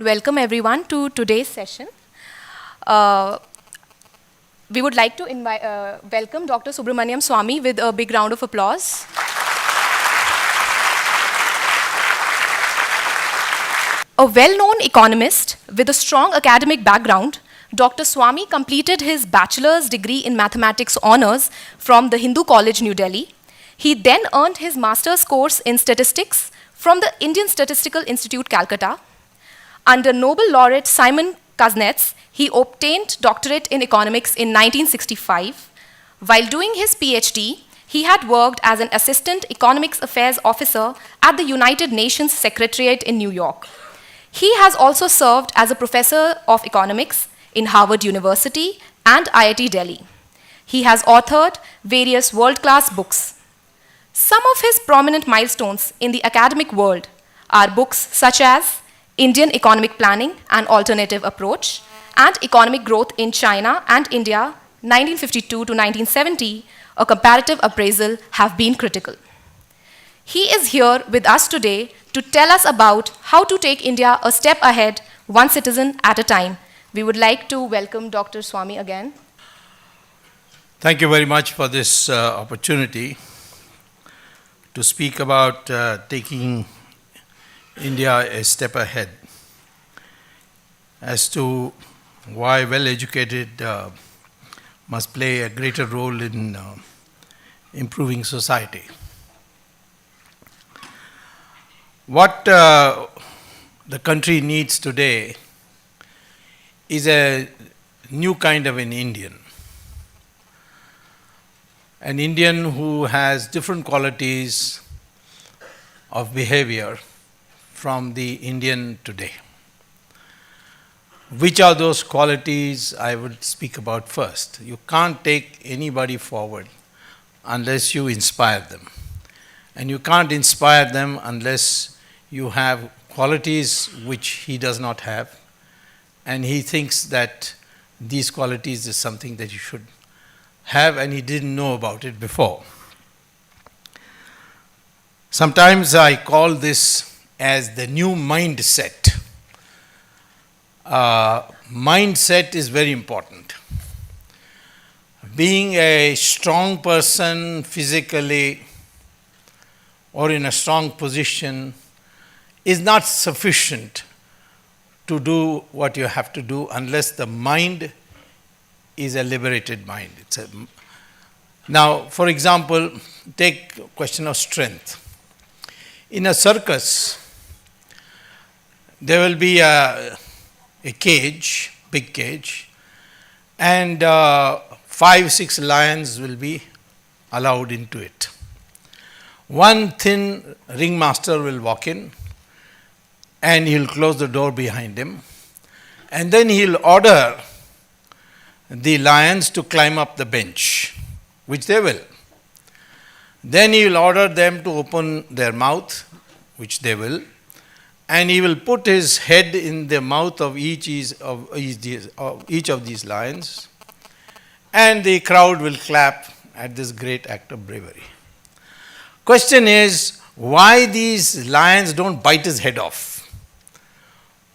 Welcome everyone to today's session. Uh, we would like to welcome Dr. Subramanian Swami with a big round of applause. A well-known economist with a strong academic background, Dr. Swami completed his bachelor's degree in mathematics honors from the Hindu College, New Delhi. He then earned his master's course in statistics from the Indian Statistical Institute, Calcutta. Under Nobel laureate Simon Kuznets, he obtained doctorate in economics in 1965. While doing his PhD, he had worked as an assistant economics affairs officer at the United Nations Secretariat in New York. He has also served as a professor of economics in Harvard University and IIT Delhi. He has authored various world-class books. Some of his prominent milestones in the academic world are books such as Indian Economic Planning, An Alternative Approach, and Economic Growth in China and India, 1952 to 1970, a comparative appraisal, have been critical. He is here with us today to tell us about how to take India a step ahead, one citizen at a time. We would like to welcome Dr. Swami again. Thank you very much for this opportunity to speak about taking India a step ahead as to why well-educated must play a greater role in improving society. What the country needs today is a new kind of an Indian who has different qualities of behavior from the Indian today. Which are those qualities I would speak about first? You can't take anybody forward unless you inspire them. And you can't inspire them unless you have qualities which he does not have. And he thinks that these qualities is something that you should have, and he didn't know about it before. Sometimes I call this as the new mindset. Mindset is very important. Being a strong person physically or in a strong position is not sufficient to do what you have to do unless the mind is a liberated mind. Now, for example, take question of strength. In a circus, there will be a cage, big cage, and 5-6 lions will be allowed into it. One thin ringmaster will walk in, and he'll close the door behind him, and then he'll order the lions to climb up the bench, which they will. Then he will order them to open their mouth, which they will, and he will put his head in the mouth of each of these lions, and the crowd will clap at this great act of bravery. Question is, why these lions don't bite his head off?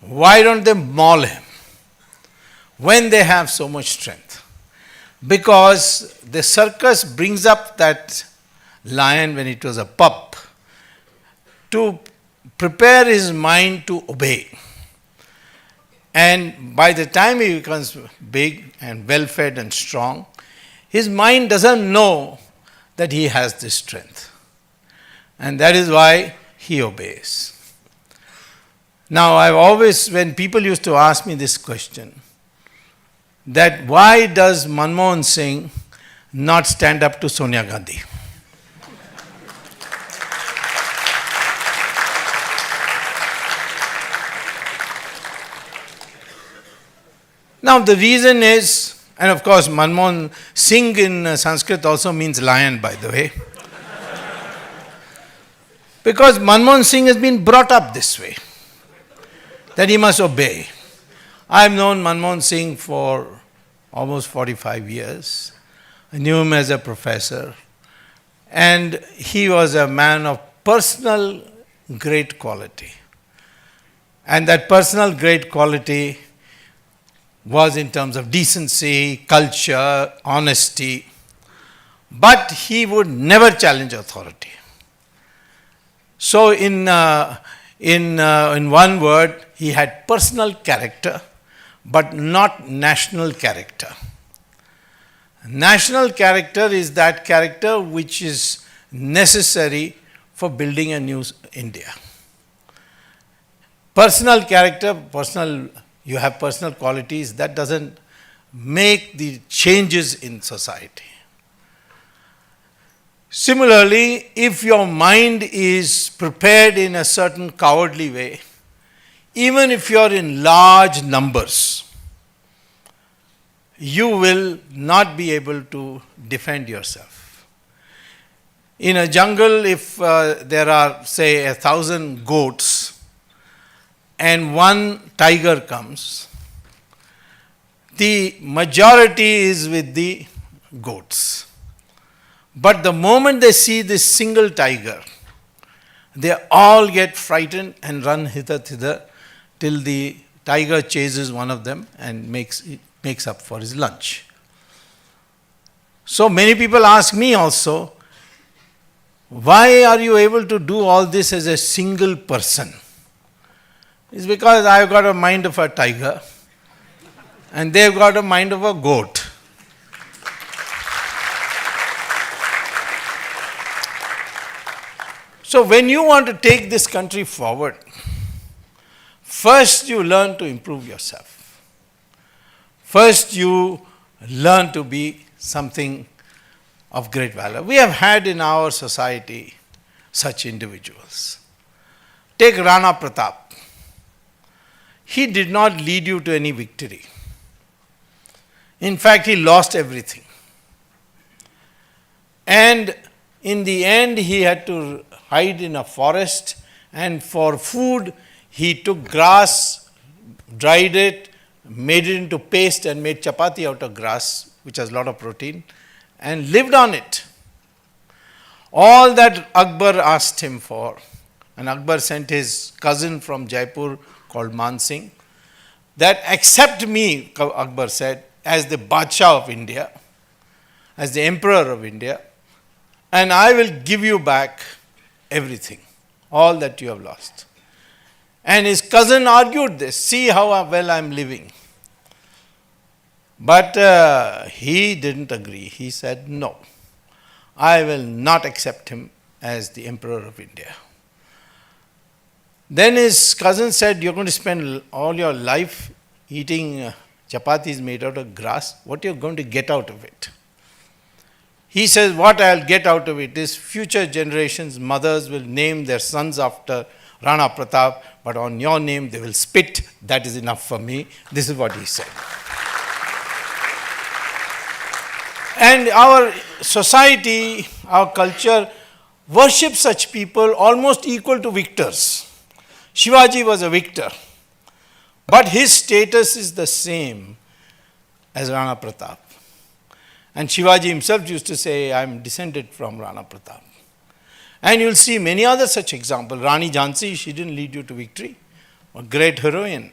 Why don't they maul him when they have so much strength? Because the circus brings up that lion when it was a pup to prepare his mind to obey. And by the time he becomes big and well-fed and strong, his mind doesn't know that he has this strength. And that is why he obeys. Now, I've always, when people used to ask me this question, that why does Manmohan Singh not stand up to Sonia Gandhi? Now, the reason is, and of course, Manmohan Singh in Sanskrit also means lion, by the way. Because Manmohan Singh has been brought up this way, that he must obey. I've known Manmohan Singh for almost 45 years. I knew him as a professor. And he was a man of personal great quality. And that personal great quality was in terms of decency, culture, honesty. But he would never challenge authority. So in one word, he had personal character, but not national character. National character is that character which is necessary for building a new India. Personal character, you have personal qualities, that doesn't make the changes in society. Similarly, if your mind is prepared in a certain cowardly way, even if you are in large numbers, you will not be able to defend yourself. In a jungle, if there are, say, 1,000 goats and one tiger comes, the majority is with the goats. But the moment they see this single tiger, they all get frightened and run hither thither till the tiger chases one of them and makes up for his lunch. So many people ask me also, why are you able to do all this as a single person? It's because I've got a mind of a tiger and they've got a mind of a goat. So when you want to take this country forward, first you learn to improve yourself. First you learn to be something of great valor. We have had in our society such individuals. Take Rana Pratap. He did not lead you to any victory. In fact, he lost everything. And in the end, he had to hide in a forest, and for food, he took grass, dried it, made it into paste and made chapati out of grass, which has a lot of protein, and lived on it. All that Akbar asked him for, and Akbar sent his cousin from Jaipur called Man Singh, that accept me, Akbar said, as the Badshah of India, as the Emperor of India, and I will give you back everything, all that you have lost. And his cousin argued this, see how well I am living. But he didn't agree. He said, no, I will not accept him as the Emperor of India. Then his cousin said, you're going to spend all your life eating chapatis made out of grass. What are you going to get out of it? He says, what I'll get out of it is future generations, mothers will name their sons after Rana Pratap, but on your name they will spit. That is enough for me. This is what he said. And our society, our culture worships such people almost equal to victors. Shivaji was a victor, but his status is the same as Rana Pratap. And Shivaji himself used to say, I am descended from Rana Pratap. And you will see many other such examples. Rani Jhansi, she didn't lead you to victory. A great heroine.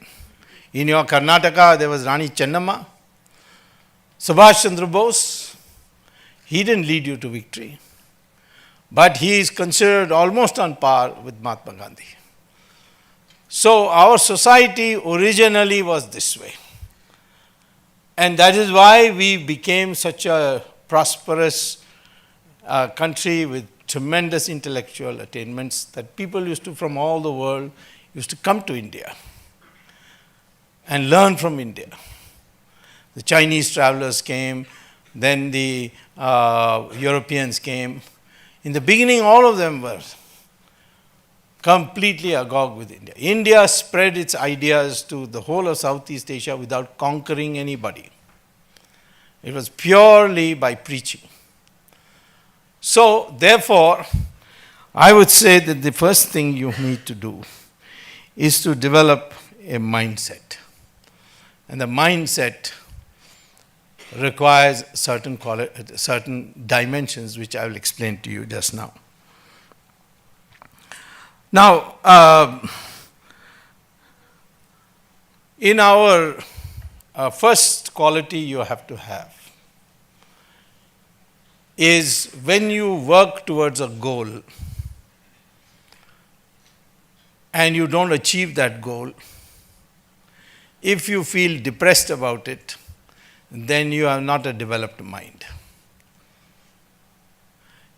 In your Karnataka, there was Rani Chennamma. Subhash Chandra Bose, he didn't lead you to victory. But he is considered almost on par with Mahatma Gandhi. So our society originally was this way. And that is why we became such a prosperous country with tremendous intellectual attainments that people used to, from all the world, used to come to India and learn from India. The Chinese travelers came, then the Europeans came. In the beginning, all of them were completely agog with India. India spread its ideas to the whole of Southeast Asia without conquering anybody. It was purely by preaching. So, therefore, I would say that the first thing you need to do is to develop a mindset. And the mindset requires certain dimensions, which I will explain to you just now. Now, In our first quality you have to have is when you work towards a goal and you don't achieve that goal, if you feel depressed about it, then you have not a developed mind.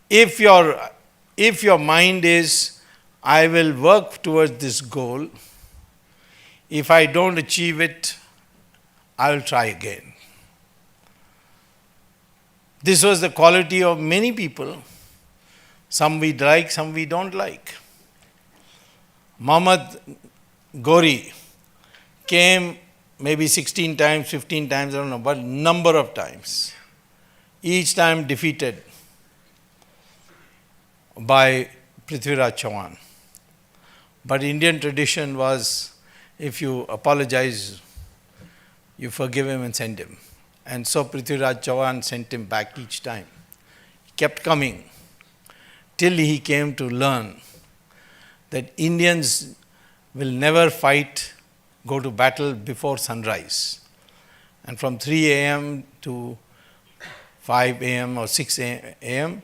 If your mind is, I will work towards this goal, if I don't achieve it, I will try again. This was the quality of many people. Some we like, some we don't like. Muhammad Ghori came maybe 16 times, 15 times, I don't know, but number of times. Each time defeated by Prithviraj Chauhan. But Indian tradition was, if you apologize, you forgive him and send him. And so Prithviraj Chauhan sent him back each time. He kept coming till he came to learn that Indians will never fight, go to battle before sunrise. And from 3 a.m. to 5 a.m. or 6 a.m.,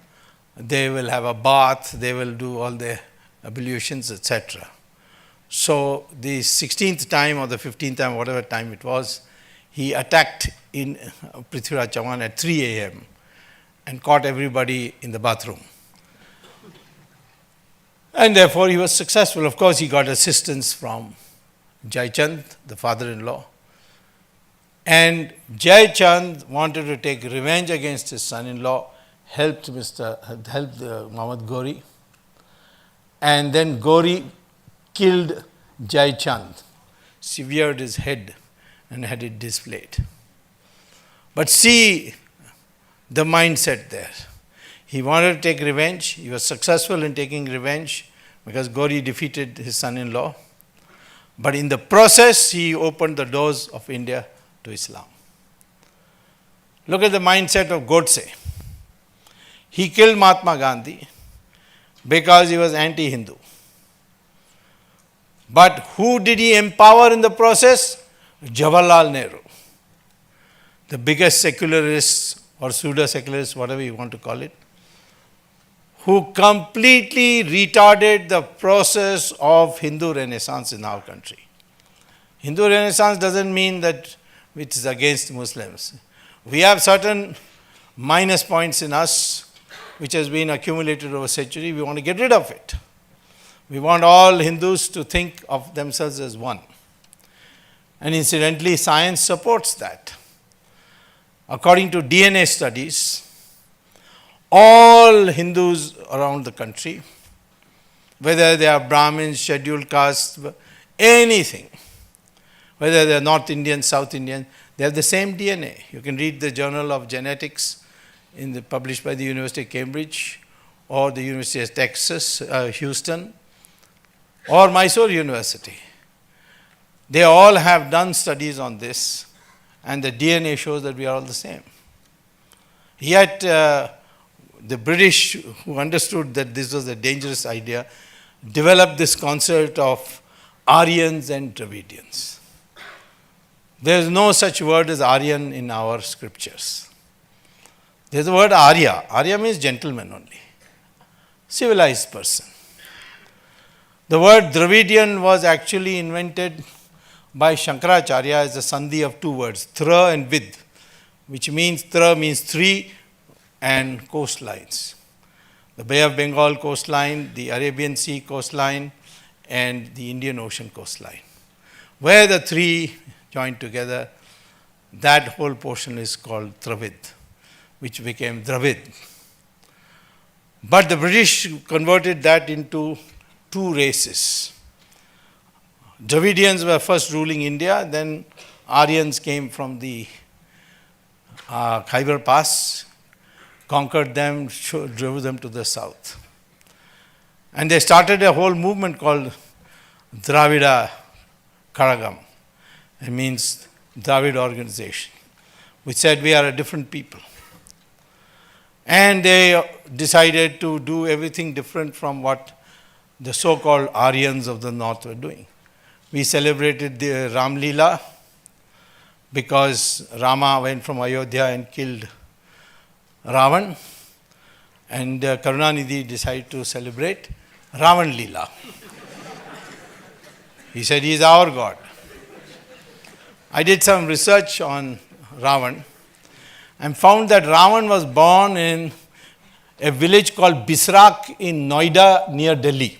they will have a bath, they will do all their ablutions, etc. So the 16th time or the 15th time, whatever time it was, he attacked in Prithviraj Chauhan at 3 a.m. and caught everybody in the bathroom. And therefore he was successful. Of course, he got assistance from Jai Chand, the father-in-law. And Jai Chand wanted to take revenge against his son-in-law, helped Muhammad Ghori. And then Ghori killed Jai Chand, severed his head and had it displayed. But see the mindset there. He wanted to take revenge. He was successful in taking revenge because Ghori defeated his son-in-law. But in the process, he opened the doors of India to Islam. Look at the mindset of Godse. He killed Mahatma Gandhi because he was anti-Hindu. But who did he empower in the process? Jawaharlal Nehru, the biggest secularist or pseudo-secularist, whatever you want to call it, who completely retarded the process of Hindu Renaissance in our country. Hindu Renaissance doesn't mean that it is against Muslims. We have certain minus points in us which has been accumulated over centuries. We want to get rid of it. We want all Hindus to think of themselves as one. And incidentally, science supports that. According to DNA studies, all Hindus around the country, whether they are Brahmins, scheduled caste, anything, whether they are North Indian, South Indian, they have the same DNA. You can read the Journal of Genetics published by the University of Cambridge or the University of Texas, Houston, or Mysore University. They all have done studies on this, and the DNA shows that we are all the same. Yet, the British, who understood that this was a dangerous idea, developed this concept of Aryans and Dravidians. There is no such word as Aryan in our scriptures. There is the word Arya. Arya means gentleman only, civilized person. The word Dravidian was actually invented by Shankaracharya as a sandhi of two words, thra and vid, which means thra means three and coastlines. The Bay of Bengal coastline, the Arabian Sea coastline, and the Indian Ocean coastline. Where the three joined together, that whole portion is called Dravid, which became Dravid. But the British converted that into two races. Dravidians were first ruling India, then Aryans came from the Khyber Pass, conquered them, drove them to the south. And they started a whole movement called Dravida Karagam. It means Dravid organization, which said we are a different people. And they decided to do everything different from what the so-called Aryans of the north were doing. we celebrated the Ram Leela because Rama went from Ayodhya and killed Ravan, and Karunanidhi decided to celebrate Ravan Leela. He said he is our God. I did some research on Ravan and found that Ravan was born in a village called Bisrak in Noida near Delhi.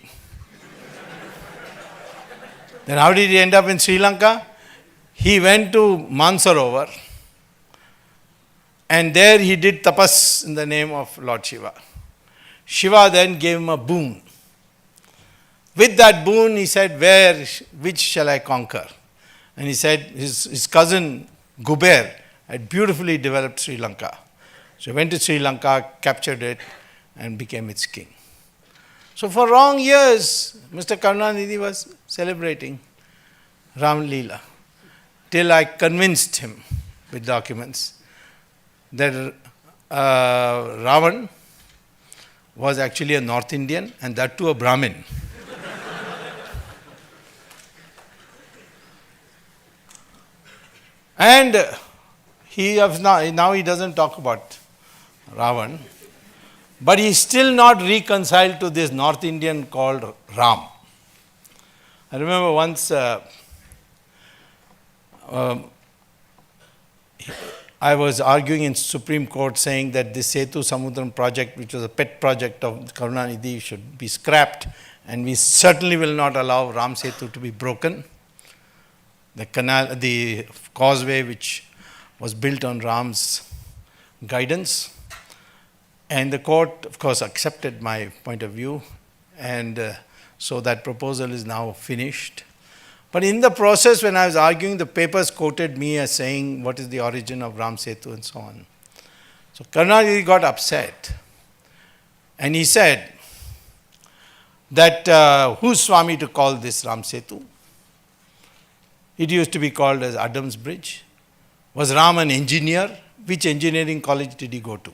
Then how did he end up in Sri Lanka? He went to Mansarovar and there he did tapas in the name of Lord Shiva. Shiva then gave him a boon. With that boon he said, which shall I conquer? And he said his cousin Guber had beautifully developed Sri Lanka. So he went to Sri Lanka, captured it and became its king. So for long years, Mr. Karunanidhi was celebrating Ram Leela till I convinced him with documents that Ravan was actually a North Indian and that too a Brahmin. And now he doesn't talk about Ravan, but he is still not reconciled to this North Indian called Ram. I remember once I was arguing in Supreme Court saying that this Setu Samudram project, which was a pet project of Karunanidhi, should be scrapped, and we certainly will not allow Ram Setu to be broken. The canal, the causeway which was built on Ram's guidance, and the court of course accepted my point of view, and so that proposal is now finished. But in the process, when I was arguing, the papers quoted me as saying what is the origin of Ram Setu and so on. So Karunanidhi got upset and he said that who's Swami to call this Ram Setu? It used to be called as Adam's Bridge. Was Ram an engineer? Which engineering college did he go to?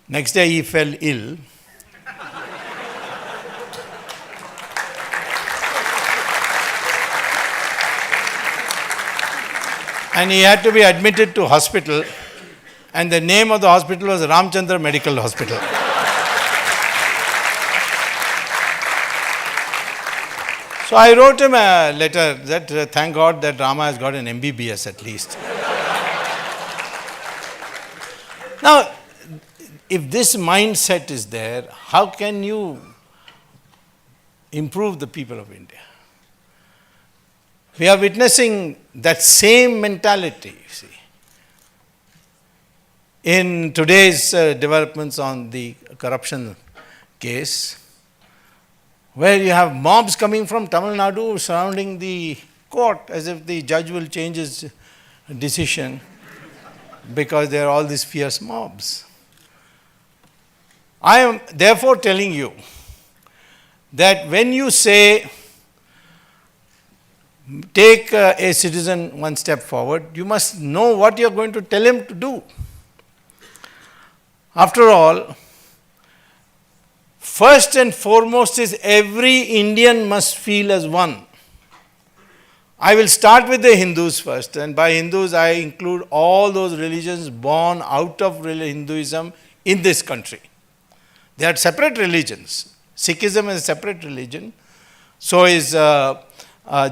Next day he fell ill. And he had to be admitted to hospital, and the name of the hospital was Ramchandra Medical Hospital. So I wrote him a letter that thank God that Rama has got an MBBS at least. Now, if this mindset is there, how can you improve the people of India? We are witnessing that same mentality, you see, in today's developments on the corruption case, where you have mobs coming from Tamil Nadu surrounding the court as if the judge will change his decision because there are all these fierce mobs. I am therefore telling you that when you say take a citizen one step forward, you must know what you are going to tell him to do. After all, first and foremost is every Indian must feel as one. I will start with the Hindus first, and by Hindus I include all those religions born out of Hinduism in this country. They are separate religions. Sikhism is a separate religion. So is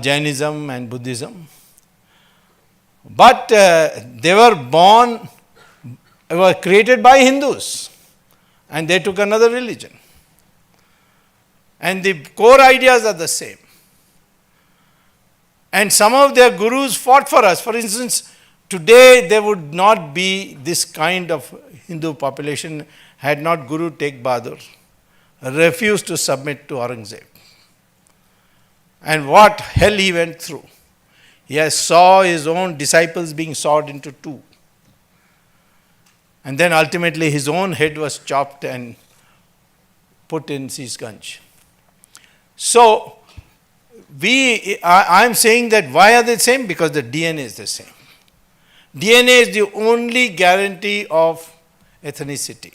Jainism and Buddhism. But they were created by Hindus, and they took another religion. And the core ideas are the same. And some of their gurus fought for us. For instance, today there would not be this kind of Hindu population had not Guru Tegh Bahadur refused to submit to Aurangzeb. And what hell he went through. He saw his own disciples being sawed into two. And then ultimately his own head was chopped and put in Sisganj. So, I am saying that why are they the same? Because the DNA is the same. DNA is the only guarantee of ethnicity.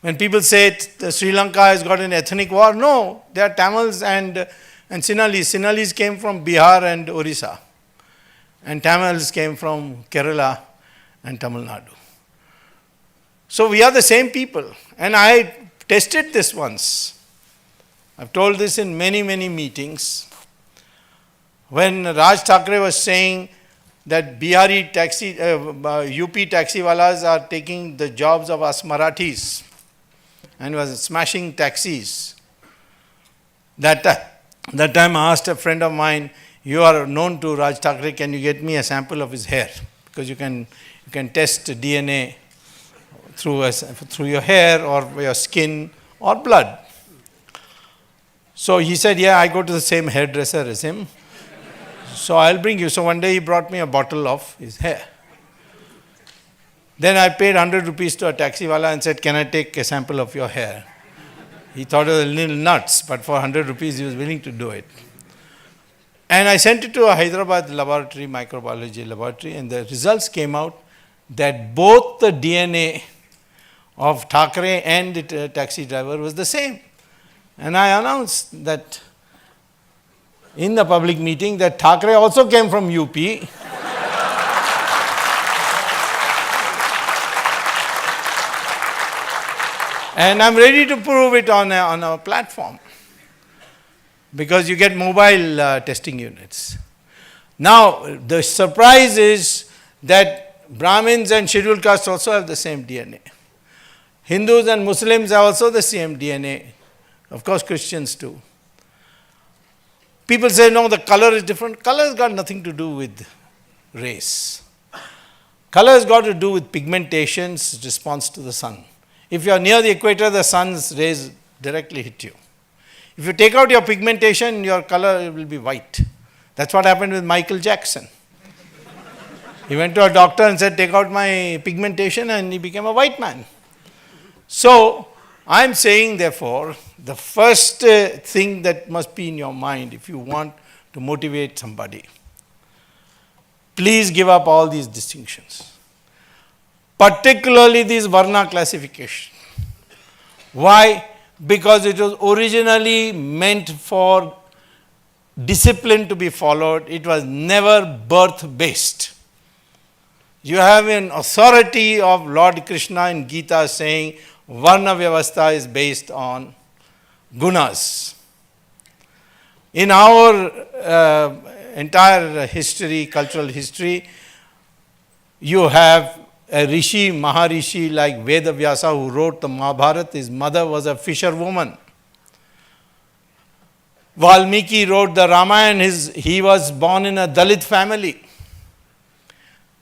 When people say Sri Lanka has got an ethnic war, no, they are Tamils and And Sinhalese came from Bihar and Orissa. And Tamils came from Kerala and Tamil Nadu. So we are the same people. And I tested this once. I've told this in many, many meetings. When Raj Thackeray was saying that Bihari taxi, UP taxiwalas are taking the jobs of us Marathis and was smashing taxis. That time I asked a friend of mine, you are known to Raj Thackeray, can you get me a sample of his hair? Because you can test DNA through your hair or your skin or blood. So he said, yeah, I go to the same hairdresser as him. So I'll bring you. So one day he brought me a bottle of his hair. Then I paid 100 rupees to a taxiwala and said, can I take a sample of your hair? He thought it was a little nuts, but for 100 rupees he was willing to do it. And I sent it to a Hyderabad laboratory, microbiology laboratory, and the results came out that both the DNA of Thackeray and the taxi driver was the same. And I announced that in the public meeting that Thackeray also came from UP. And I'm ready to prove it on a platform. Because you get mobile testing units. Now, the surprise is that Brahmins and scheduled castes also have the same DNA. Hindus and Muslims have also the same DNA. Of course, Christians too. People say, no, the color is different. Color has got nothing to do with race. Color has got to do with pigmentation's response to the sun. If you are near the equator, the sun's rays directly hit you. If you take out your pigmentation, your color will be white. That's what happened with Michael Jackson. He went to a doctor and said, take out my pigmentation, and he became a white man. So, I'm saying, therefore, the first thing that must be in your mind if you want to motivate somebody, please give up all these distinctions. Particularly this varna classification. Why? Because it was originally meant for discipline to be followed. It was never birth-based. You have an authority of Lord Krishna in Gita saying varna vyavastha is based on gunas. In our entire history, cultural history, you have a rishi, maharishi like Veda Vyasa who wrote the Mahabharata. His mother was a fisherwoman. Valmiki wrote the Ramayana. He was born in a Dalit family.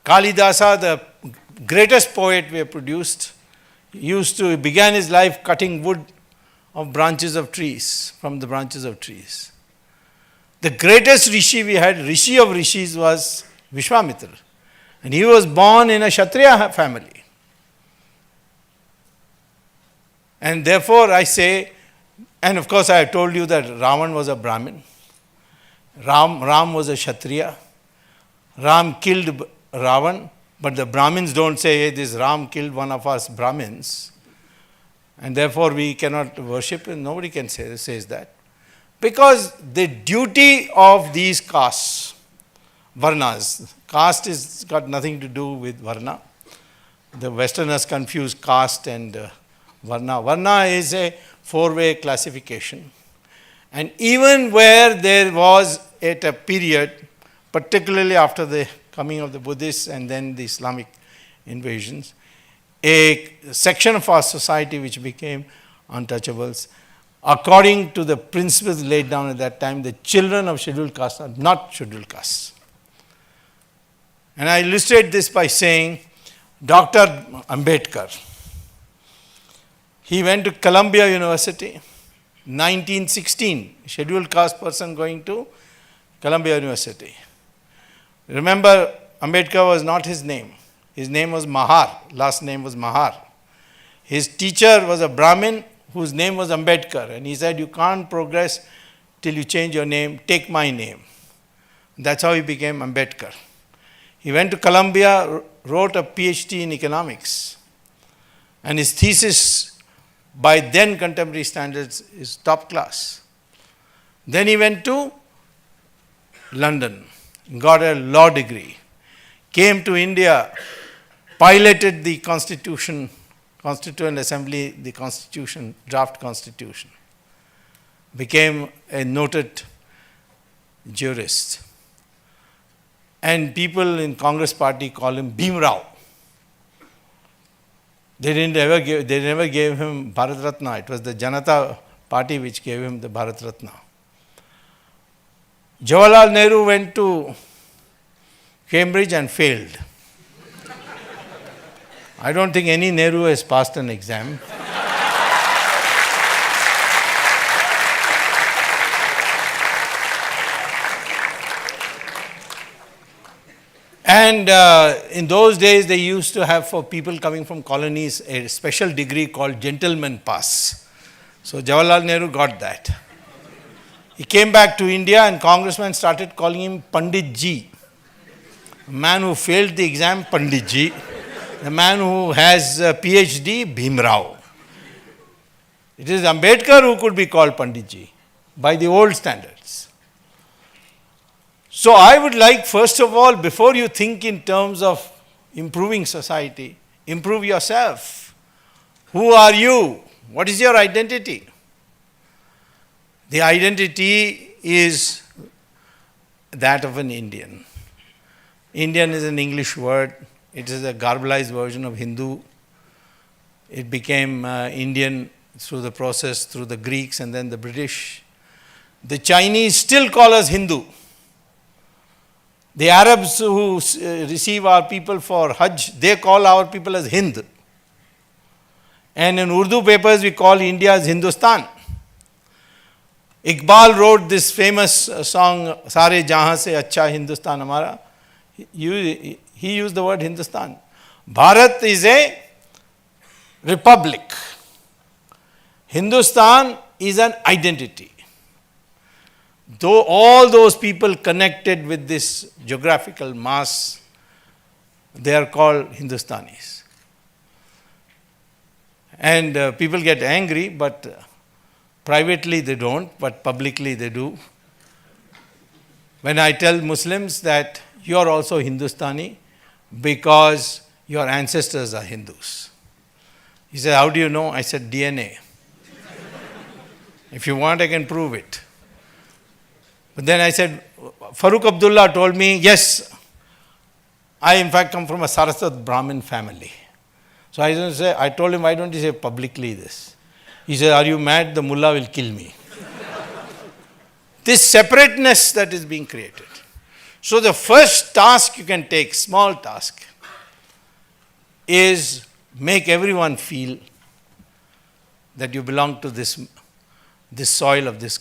Kalidasa, the greatest poet we have produced, began his life cutting wood of branches of trees, from the branches of trees. The greatest rishi we had, rishi of rishis, was Vishwamitra. And he was born in a Kshatriya family. And therefore I say, and of course I have told you that Ravan was a Brahmin. Ram was a Kshatriya. Ram killed Ravan, but the Brahmins don't say, hey, this Ram killed one of us Brahmins. And therefore we cannot worship him. Nobody can says that. Because the duty of these castes, varnas, caste has got nothing to do with varna. The Westerners confuse caste and varna. Varna is a four-way classification. And even where there was at a period, particularly after the coming of the Buddhists and then the Islamic invasions, a section of our society which became untouchables, according to the principles laid down at that time, the children of scheduled castes are not scheduled castes. And I illustrate this by saying, Dr. Ambedkar, he went to Columbia University, 1916, scheduled caste person going to Columbia University. Remember, Ambedkar was not his name. His name was Mahar, last name was Mahar. His teacher was a Brahmin whose name was Ambedkar, and he said, you can't progress till you change your name, take my name. That's how he became Ambedkar. He went to Columbia, wrote a PhD in economics, and his thesis by then contemporary standards is top class. Then he went to London, got a law degree, came to India, piloted the Constitution, Constituent Assembly, the Constitution, draft Constitution, became a noted jurist. And people in Congress party call him Bhim Rao. They never gave him Bharat Ratna. It was the Janata party which gave him the Bharat Ratna. Jawaharlal Nehru went to Cambridge and failed. I don't think any Nehru has passed an exam. And in those days, they used to have for people coming from colonies a special degree called Gentleman Pass. So Jawaharlal Nehru got that. He came back to India and congressmen started calling him Pandit Ji. A man who failed the exam, Pandit Ji. The man who has a PhD, Bhim Rao. It is Ambedkar who could be called Pandit Ji by the old standards. So I would like, first of all, before you think in terms of improving society, improve yourself. Who are you? What is your identity? The identity is that of an Indian. Indian is an English word. It is a garbalized version of Hindu. It became Indian through the process, through the Greeks and then the British. The Chinese still call us Hindu. The Arabs who receive our people for Hajj, they call our people as Hind. And in Urdu papers, we call India as Hindustan. Iqbal wrote this famous song, Sare Jahan Se Acha Hindustan Hamara. He used the word Hindustan. Bharat is a republic. Hindustan is an identity. Though all those people connected with this geographical mass, they are called Hindustanis. And people get angry, but privately they don't, but publicly they do. When I tell Muslims that you are also Hindustani because your ancestors are Hindus. He said, how do you know? I said, DNA. If you want, I can prove it. But then I said, Farooq Abdullah told me, yes, I in fact come from a Saraswat Brahmin family. So I told him, why don't you say publicly this? He said, are you mad? The mullah will kill me. This separateness that is being created. So the first task you can take, small task, is make everyone feel that you belong to this soil of this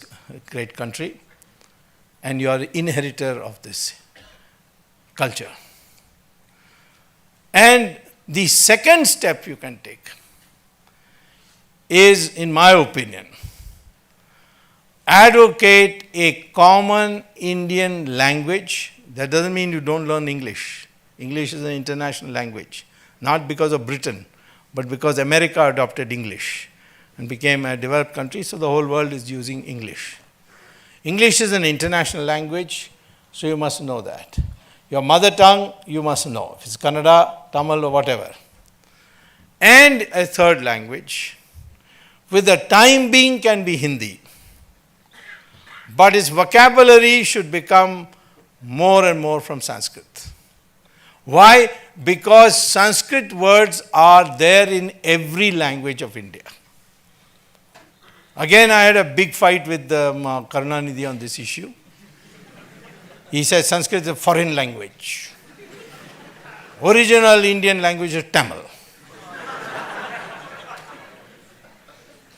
great country and you are inheritor of this culture. And the second step you can take is, in my opinion, advocate a common Indian language. That doesn't mean you don't learn English. English is an international language, not because of Britain, but because America adopted English and became a developed country, so the whole world is using English. English is an international language, so you must know that. Your mother tongue, you must know. If it's Kannada, Tamil or whatever. And a third language, with the time being can be Hindi. But its vocabulary should become more and more from Sanskrit. Why? Because Sanskrit words are there in every language of India. Again, I had a big fight with Karunanidhi on this issue. He said Sanskrit is a foreign language. Original Indian language is Tamil.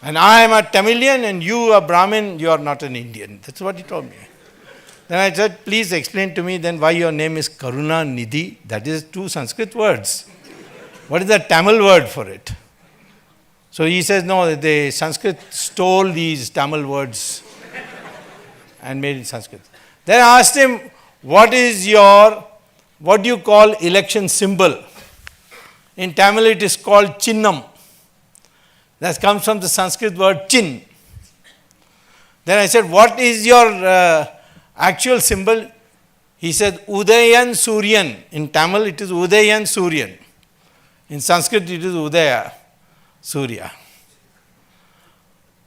And I am a Tamilian and you are Brahmin, you are not an Indian. That's what he told me. Then I said, please explain to me then why your name is Karunanidhi. That is two Sanskrit words. What is the Tamil word for it? So he says, no, the Sanskrit stole these Tamil words and made it Sanskrit. Then I asked him, what do you call election symbol? In Tamil it is called Chinnam. That comes from the Sanskrit word chin. Then I said, what is your actual symbol? He said, Udayan Suryan. In Tamil it is Udayan Suryan. In Sanskrit it is Udaya Surya.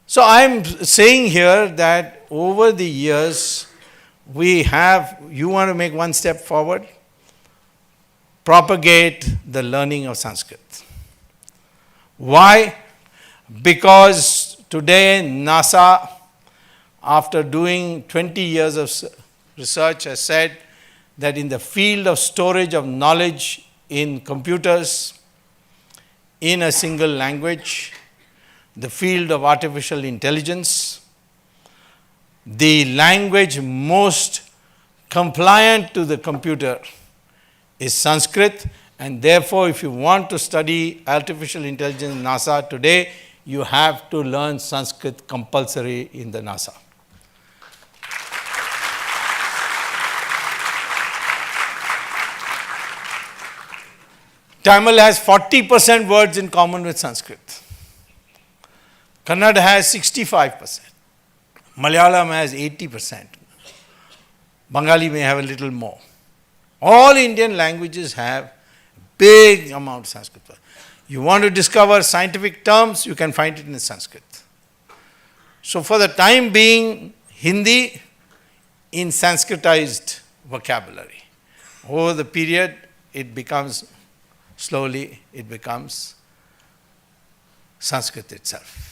So I am saying here that over the years, you want to make one step forward, propagate the learning of Sanskrit. Why? Because today NASA, after doing 20 years of research, has said that in the field of storage of knowledge in computers, in a single language, the field of artificial intelligence, the language most compliant to the computer is Sanskrit, and therefore if you want to study artificial intelligence in NASA today, you have to learn Sanskrit compulsory in the NASA. Tamil has 40% words in common with Sanskrit. Kannada has 65%. Malayalam has 80%. Bengali may have a little more. All Indian languages have big amount of Sanskrit. You want to discover scientific terms, you can find it in Sanskrit. So for the time being, Hindi in Sanskritized vocabulary. Over the period, slowly it becomes Sanskrit itself.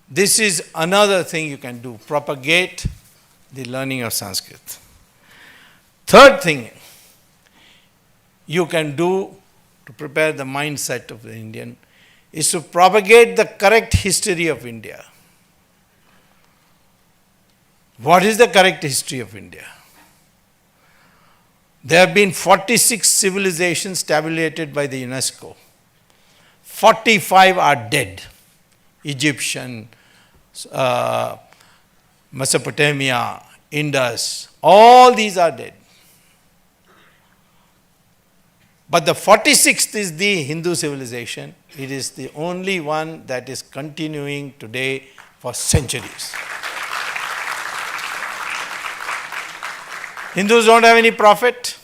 This is another thing you can do, propagate the learning of Sanskrit. Third thing you can do to prepare the mindset of the Indian is to propagate the correct history of India. What is the correct history of India? There have been 46 civilizations tabulated by the UNESCO. 45 are dead. Egyptian, Mesopotamia, Indus, all these are dead. But the 46th is the Hindu civilization. It is the only one that is continuing today for centuries. Hindus don't have any prophet.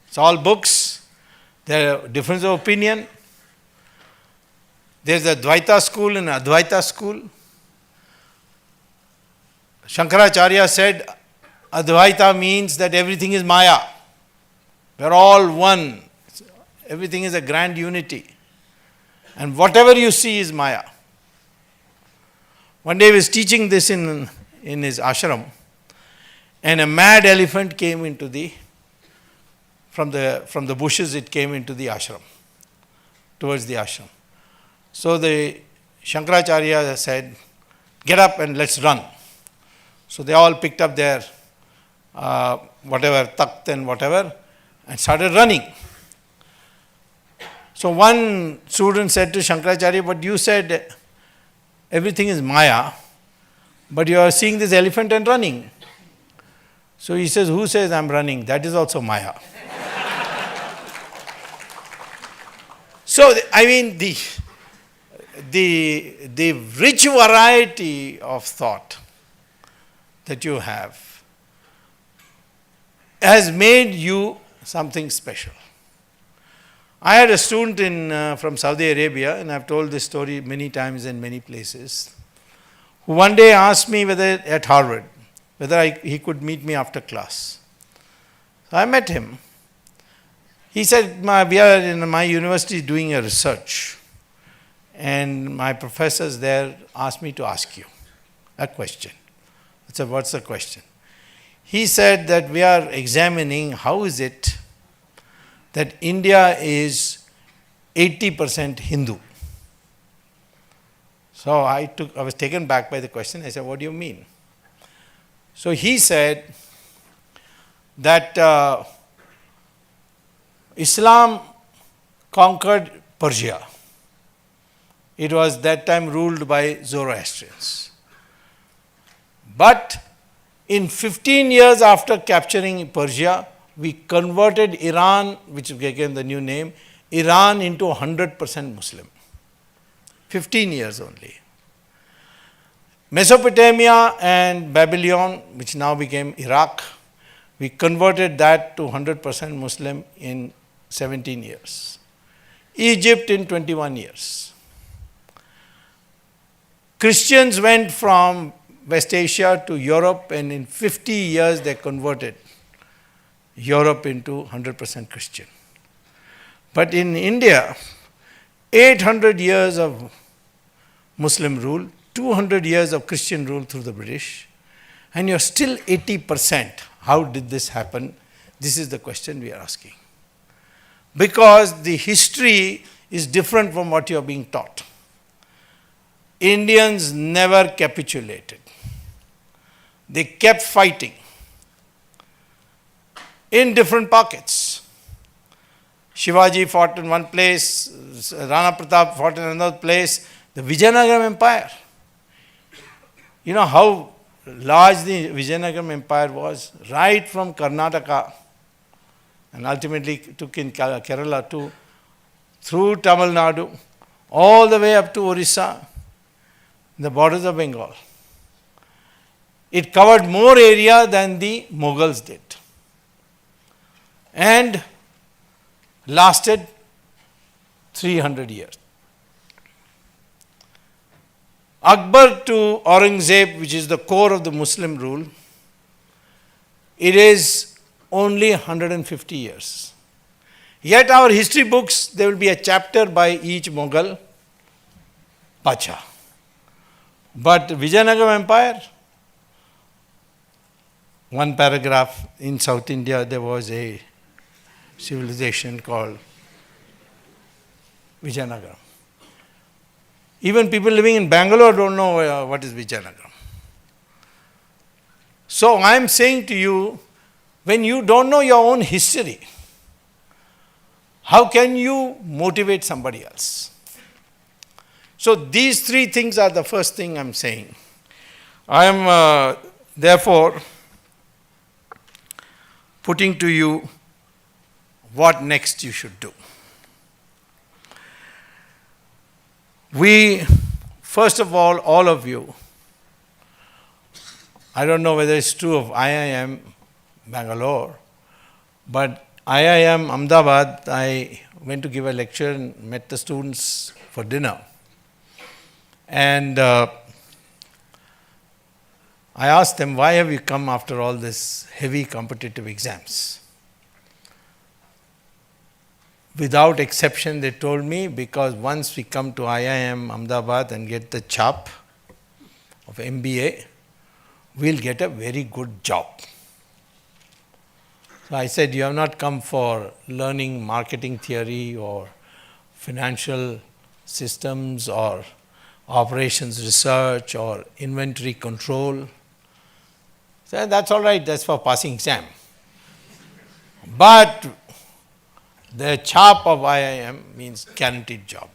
It's all books. There are difference of opinion. There's a Dvaita school and Advaita school. Shankaracharya said Advaita means that everything is Maya. We're all one. Everything is a grand unity. And whatever you see is Maya. One day he was teaching this in his ashram, and a mad elephant came into from the bushes, it came into the ashram, towards the ashram. So the Shankaracharya said, get up and let's run. So they all picked up their whatever, takht and whatever, and started running. So one student said to Shankaracharya, but you said everything is Maya, but you are seeing this elephant and running. So he says, who says I'm running? That is also Maya. So, I mean, the rich variety of thought that you have has made you something special. I had a student from Saudi Arabia, and I've told this story many times in many places, who one day asked me at Harvard, whether he could meet me after class. So I met him. He said, we are in my university doing a research, and my professors there asked me to ask you a question. I said, what's the question? He said that we are examining how is it that India is 80% Hindu. So I was taken back by the question. I said, what do you mean? So he said that Islam conquered Persia. It was that time ruled by Zoroastrians. But in 15 years after capturing Persia, we converted Iran, which became the new name, Iran into 100% Muslim. 15 years only. Mesopotamia and Babylon, which now became Iraq, we converted that to 100% Muslim in 17 years. Egypt in 21 years. Christians went from West Asia to Europe, and in 50 years they converted Europe into 100% Christian. But in India, 800 years of Muslim rule, 200 years of Christian rule through the British, and you're still 80%. How did this happen? This is the question we are asking. Because the history is different from what you are being taught. Indians never capitulated. They kept fighting in different pockets. Shivaji fought in one place, Rana Pratap fought in another place, the Vijayanagara Empire. You know how large the Vijayanagara Empire was, right from Karnataka, and ultimately took in Kerala too, through Tamil Nadu, all the way up to Orissa, the borders of Bengal. It covered more area than the Mughals did, and lasted 300 years. Akbar to Aurangzeb, which is the core of the Muslim rule, it is only 150 years. Yet our history books, there will be a chapter by each Mughal Pacha. But Vijayanagara Empire, one paragraph, in South India there was a civilization called Vijayanagara. Even people living in Bangalore don't know what is Vijayanagara. So I am saying to you, when you don't know your own history, how can you motivate somebody else? So these three things are the first thing I am saying. I am therefore putting to you what next you should do. We, first of all of you, I don't know whether it's true of IIM Bangalore, but IIM Ahmedabad, I went to give a lecture and met the students for dinner. And I asked them, why have you come after all this heavy competitive exams? Without exception, they told me, because once we come to IIM Ahmedabad and get the chap of MBA, we'll get a very good job. So I said, you have not come for learning marketing theory or financial systems or operations research or inventory control. So that's all right, that's for passing exam. But the chap of IIM means guaranteed job.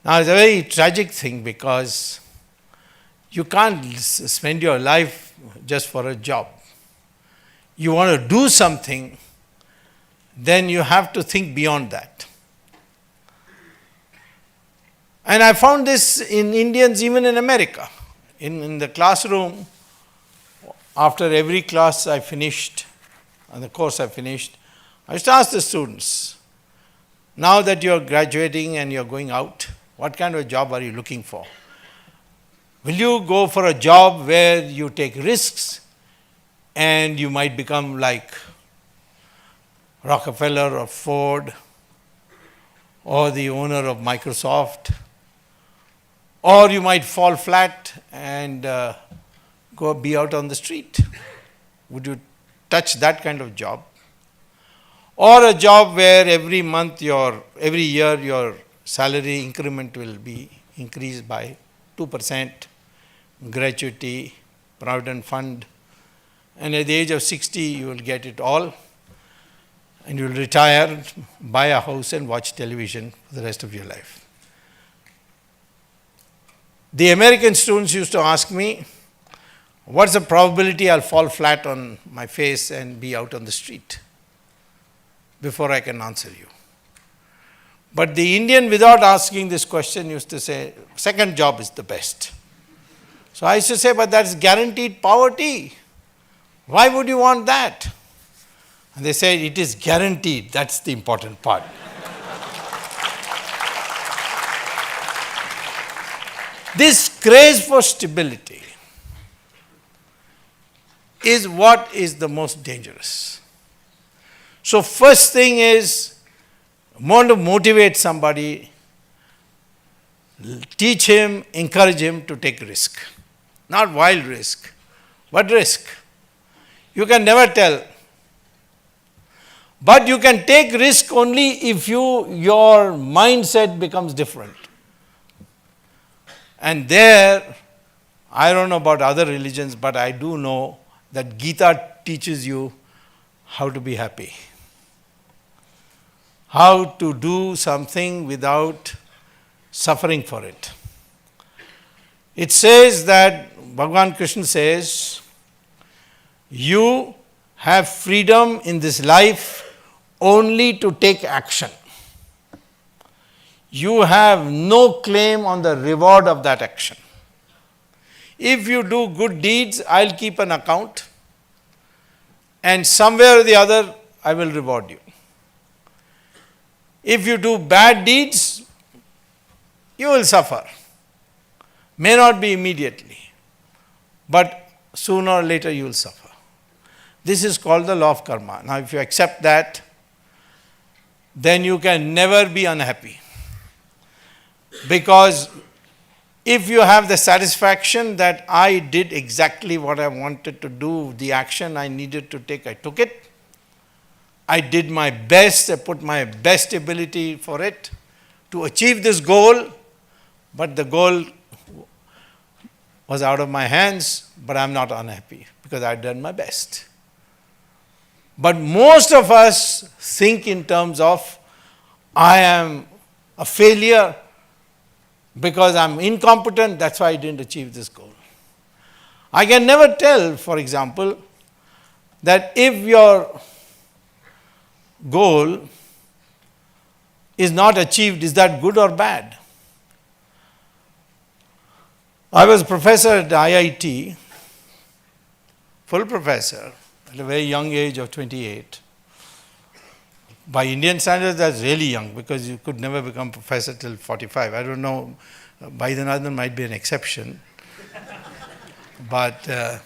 Now it's a very tragic thing, because you can't spend your life just for a job. You want to do something, then you have to think beyond that. And I found this in Indians, even in America. In the classroom, after every class I finished, and the course I finished, I used to ask the students, now that you are graduating and you are going out, what kind of a job are you looking for? Will you go for a job where you take risks and you might become like Rockefeller or Ford or the owner of Microsoft? Or you might fall flat and go be out on the street? Would you touch that kind of job? Or a job where every year your salary increment will be increased by 2%, gratuity, provident fund, and at the age of 60 you will get it all, and you will retire, buy a house and watch television for the rest of your life. The American students used to ask me, what's the probability I'll fall flat on my face and be out on the street? Before I can answer you. But the Indian, without asking this question, used to say, second job is the best. So I used to say, but that's guaranteed poverty. Why would you want that? And they said, it is guaranteed. That's the important part. This craze for stability is what is the most dangerous. So first thing is, want to motivate somebody, teach him, encourage him to take risk. Not wild risk, but risk. You can never tell. But you can take risk only if your mindset becomes different. And there, I don't know about other religions, but I do know that Gita teaches you how to be happy. How to do something without suffering for it. It says that, Bhagavan Krishna says, you have freedom in this life only to take action. You have no claim on the reward of that action. If you do good deeds, I'll keep an account, and somewhere or the other, I will reward you. If you do bad deeds, you will suffer. May not be immediately, but sooner or later you will suffer. This is called the law of karma. Now, if you accept that, then you can never be unhappy. Because if you have the satisfaction that I did exactly what I wanted to do, the action I needed to take, I took it. I did my best, I put my best ability for it to achieve this goal, but the goal was out of my hands, but I'm not unhappy because I've done my best. But most of us think in terms of, I am a failure because I'm incompetent, that's why I didn't achieve this goal. I can never tell, for example, that if your goal is not achieved, is that good or bad? I was a professor at IIT, full professor, at a very young age of 28. By Indian standards, that's really young because you could never become professor till 45. I don't know, Baidyanath might be an exception. But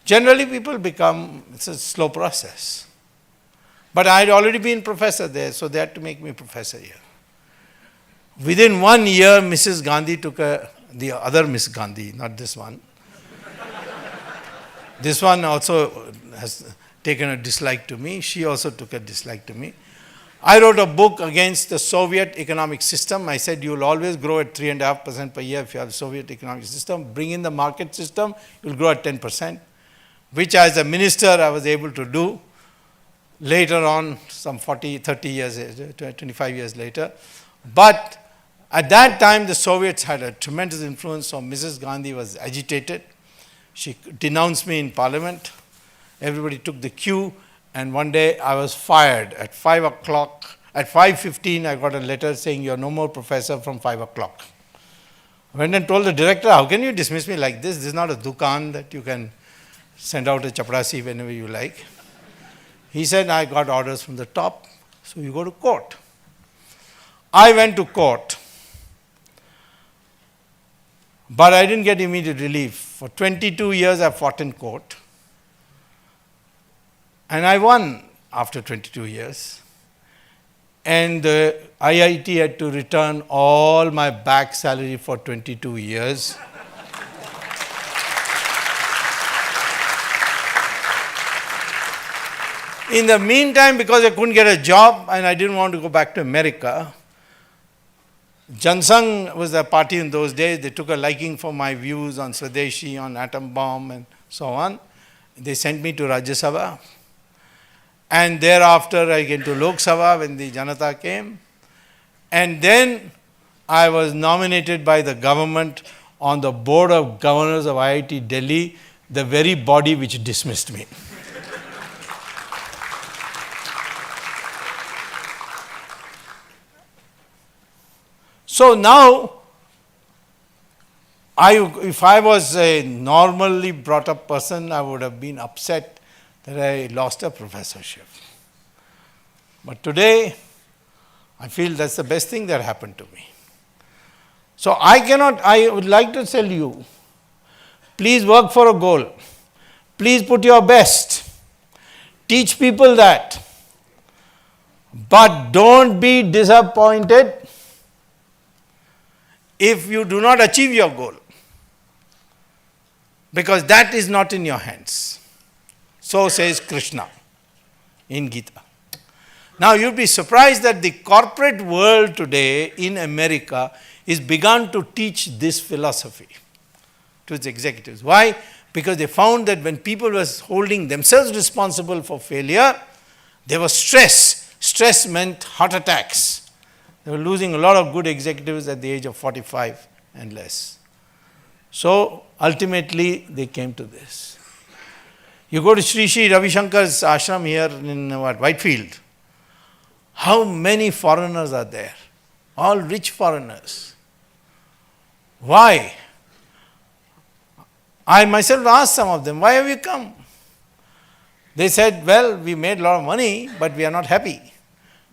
generally people become, it's a slow process. But I had already been professor there, so they had to make me professor here. Within 1 year, Mrs. Gandhi took the other Miss Gandhi, not this one. This one also has taken a dislike to me. She also took a dislike to me. I wrote a book against the Soviet economic system. I said, you will always grow at 3.5% per year if you have a Soviet economic system. Bring in the market system, you will grow at 10%, which as a minister I was able to do. Later on, some 40, 30 years, 25 years later. But at that time, the Soviets had a tremendous influence, so Mrs. Gandhi was agitated. She denounced me in parliament. Everybody took the cue, and one day I was fired at 5 o'clock. At 5:15, I got a letter saying, you're no more professor from 5 o'clock. I went and told the director, how can you dismiss me like this? This is not a dukan that you can send out a chaprasi whenever you like. He said, I got orders from the top, so you go to court. I went to court, but I didn't get immediate relief. For 22 years, I fought in court. And I won after 22 years. And the IIT had to return all my back salary for 22 years. In the meantime, because I couldn't get a job and I didn't want to go back to America, Jansangh was a party in those days. They took a liking for my views on Swadeshi, on atom bomb and so on. They sent me to Rajya Sabha. And thereafter I came to Lok Sabha when the Janata came. And then I was nominated by the government on the board of governors of IIT Delhi, the very body which dismissed me. So now, if I was a normally brought up person, I would have been upset that I lost a professorship. But today, I feel that's the best thing that happened to me. So I would like to tell you, please work for a goal. Please put your best. Teach people that. But don't be disappointed if you do not achieve your goal, because that is not in your hands. So says Krishna in Gita. Now you'll be surprised that the corporate world today in America is begun to teach this philosophy to its executives. Why? Because they found that when people were holding themselves responsible for failure, there was stress. Stress meant heart attacks. They were losing a lot of good executives at the age of 45 and less. So ultimately they came to this. You go to Sri Ravi Shankar's ashram here in Whitefield. How many foreigners are there? All rich foreigners. Why? I myself asked some of them, why have you come? They said, well, we made a lot of money, but we are not happy.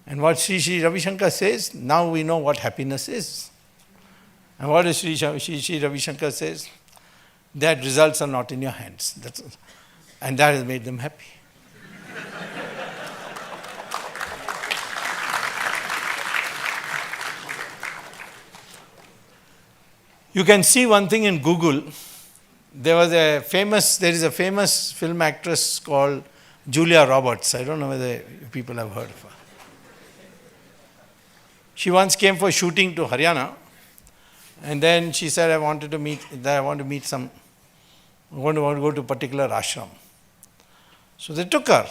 And what Sri Ravi Shankar says, now we know what happiness is. And what does Sri Ravi Shankar says? That results are not in your hands. And that has made them happy. You can see one thing in Google. There is a famous film actress called Julia Roberts. I don't know whether people have heard of her. She once came for shooting to Haryana, and then she said, I want to go to a particular ashram. So they took her.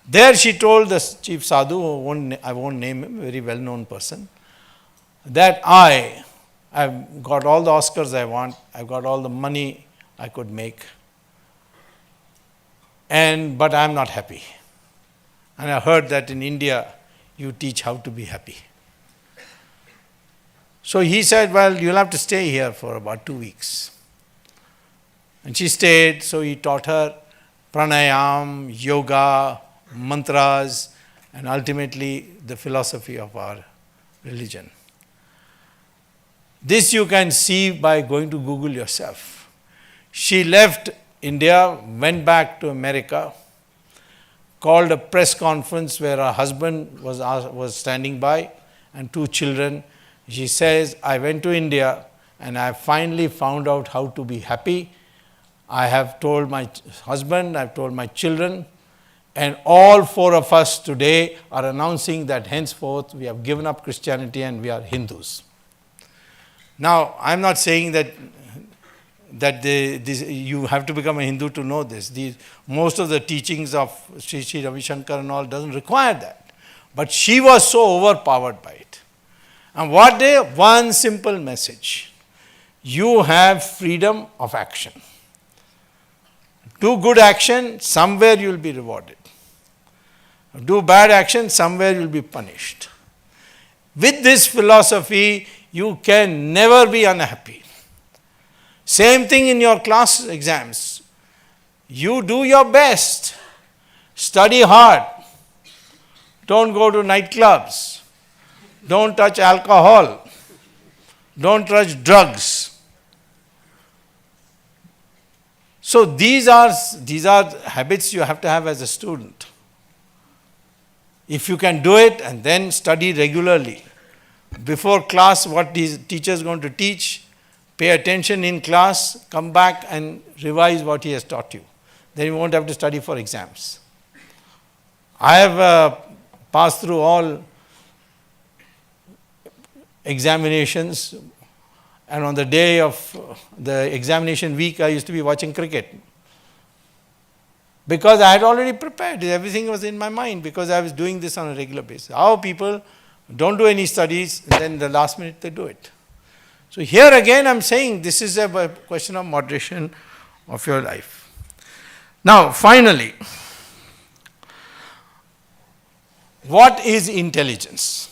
There she told the chief sadhu, I won't name him, very well-known person, that I've got all the Oscars I want, I've got all the money I could make, but I'm not happy. And I heard that in India, you teach how to be happy. So he said, well, you'll have to stay here for about 2 weeks. And she stayed, so he taught her pranayam, yoga, mantras, and ultimately the philosophy of our religion. This you can see by going to Google yourself. She left India, went back to America, called a press conference where her husband was standing by and 2 children. She says, I went to India and I finally found out how to be happy. I have told my husband, I've told my children, and all 4 of us today are announcing that henceforth we have given up Christianity and we are Hindus. Now, I'm not saying that you have to become a Hindu to know this. Most of the teachings of Sri Ravi Shankar and all doesn't require that. But she was so overpowered by it. And one simple message. You have freedom of action. Do good action, somewhere you will be rewarded. Do bad action, somewhere you will be punished. With this philosophy, you can never be unhappy. Same thing in your class exams. You do your best. Study hard. Don't go to nightclubs. Don't touch alcohol. Don't touch drugs. So these are habits you have to have as a student. If you can do it and then study regularly. Before class, what the teacher is going to teach, pay attention in class, come back and revise what he has taught you. Then you won't have to study for exams. I have passed through all examinations, and on the day of the examination week, I used to be watching cricket. Because I had already prepared, everything was in my mind, because I was doing this on a regular basis. How people don't do any studies, and then the last minute they do it. So here again I'm saying this is a question of moderation of your life. Now finally, what is intelligence?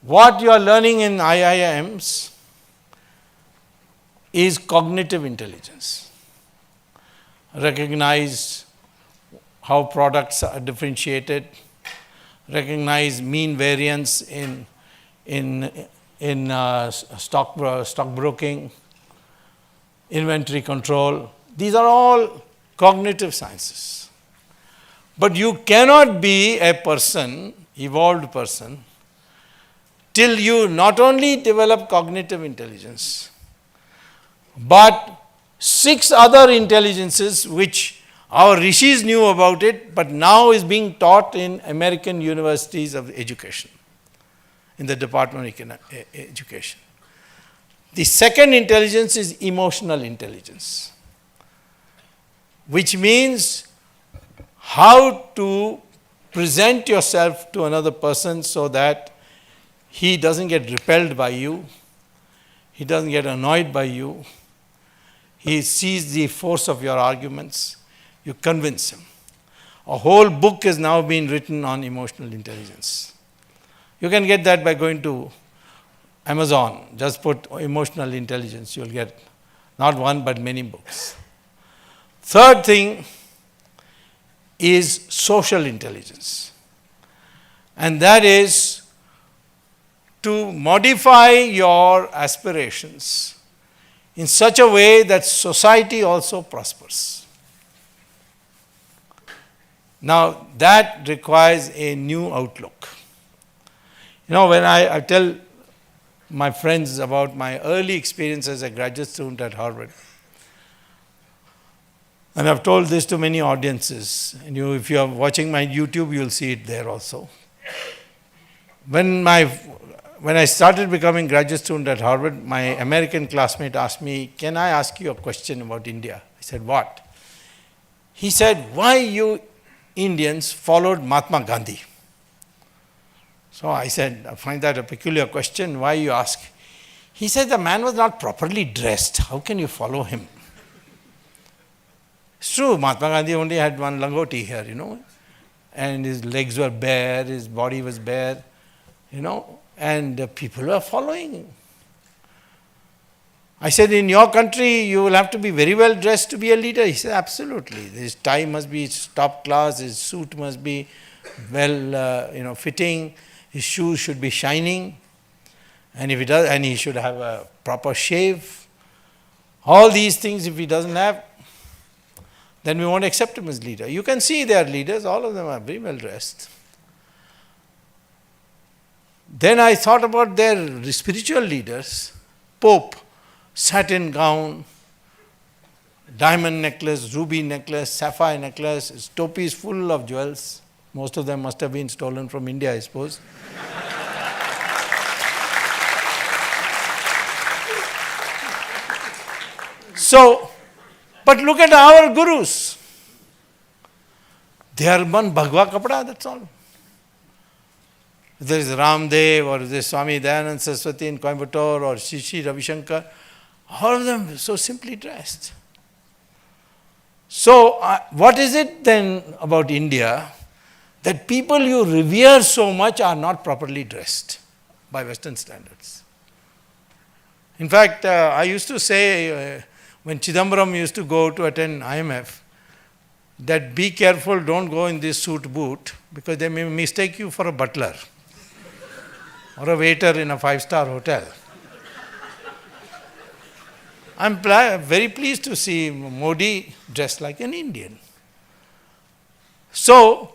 What you are learning in IIMs is cognitive intelligence. Recognize how products are differentiated, recognize mean variance in stockbroking, inventory control. These are all cognitive sciences. But you cannot be a person, evolved person, till you not only develop cognitive intelligence, but 6 other intelligences which our rishis knew about it, but now is being taught in American universities of education, in the Department of Education. The second intelligence is emotional intelligence, which means how to present yourself to another person so that he doesn't get repelled by you, he doesn't get annoyed by you, he sees the force of your arguments, you convince him. A whole book is now being written on emotional intelligence. You can get that by going to Amazon. Just put emotional intelligence, you will get not one but many books. Third thing is social intelligence, and that is to modify your aspirations in such a way that society also prospers. Now, that requires a new outlook. When I tell my friends about my early experience as a graduate student at Harvard, and I've told this to many audiences, and if you are watching my YouTube, you will see it there also. When I started becoming graduate student at Harvard, my American classmate asked me, "Can I ask you a question about India?" I said, "What?" He said, "Why you Indians followed Mahatma Gandhi?" So I said, "I find that a peculiar question. Why you ask?" He said, "The man was not properly dressed. How can you follow him?" It's true, Mahatma Gandhi only had one langoti here, and his legs were bare, his body was bare, and people were following. I said, "In your country, you will have to be very well dressed to be a leader." He said, "Absolutely. His tie must be top class, his suit must be well, fitting, his shoes should be shining, and if he does, and he should have a proper shave. All these things, if he doesn't have, then we won't accept him as leader." You can see their leaders, all of them are very well dressed. Then I thought about their spiritual leaders. Pope, satin gown, diamond necklace, ruby necklace, sapphire necklace, his topi is full of jewels. Most of them must have been stolen from India, I suppose. So, but look at our gurus. They are one bhagwa kapda, that's all. There is Ramdev or there is Swami Dayanand Saraswati in Coimbatore or Shishi Ravi Shankar, all of them so simply dressed. So, what is it then about India that people you revere so much are not properly dressed by Western standards? In fact, I used to say when Chidambaram used to go to attend IMF, that be careful, don't go in this suit boot, because they may mistake you for a butler or a waiter in a 5-star hotel. I'm very pleased to see Modi dressed like an Indian. So,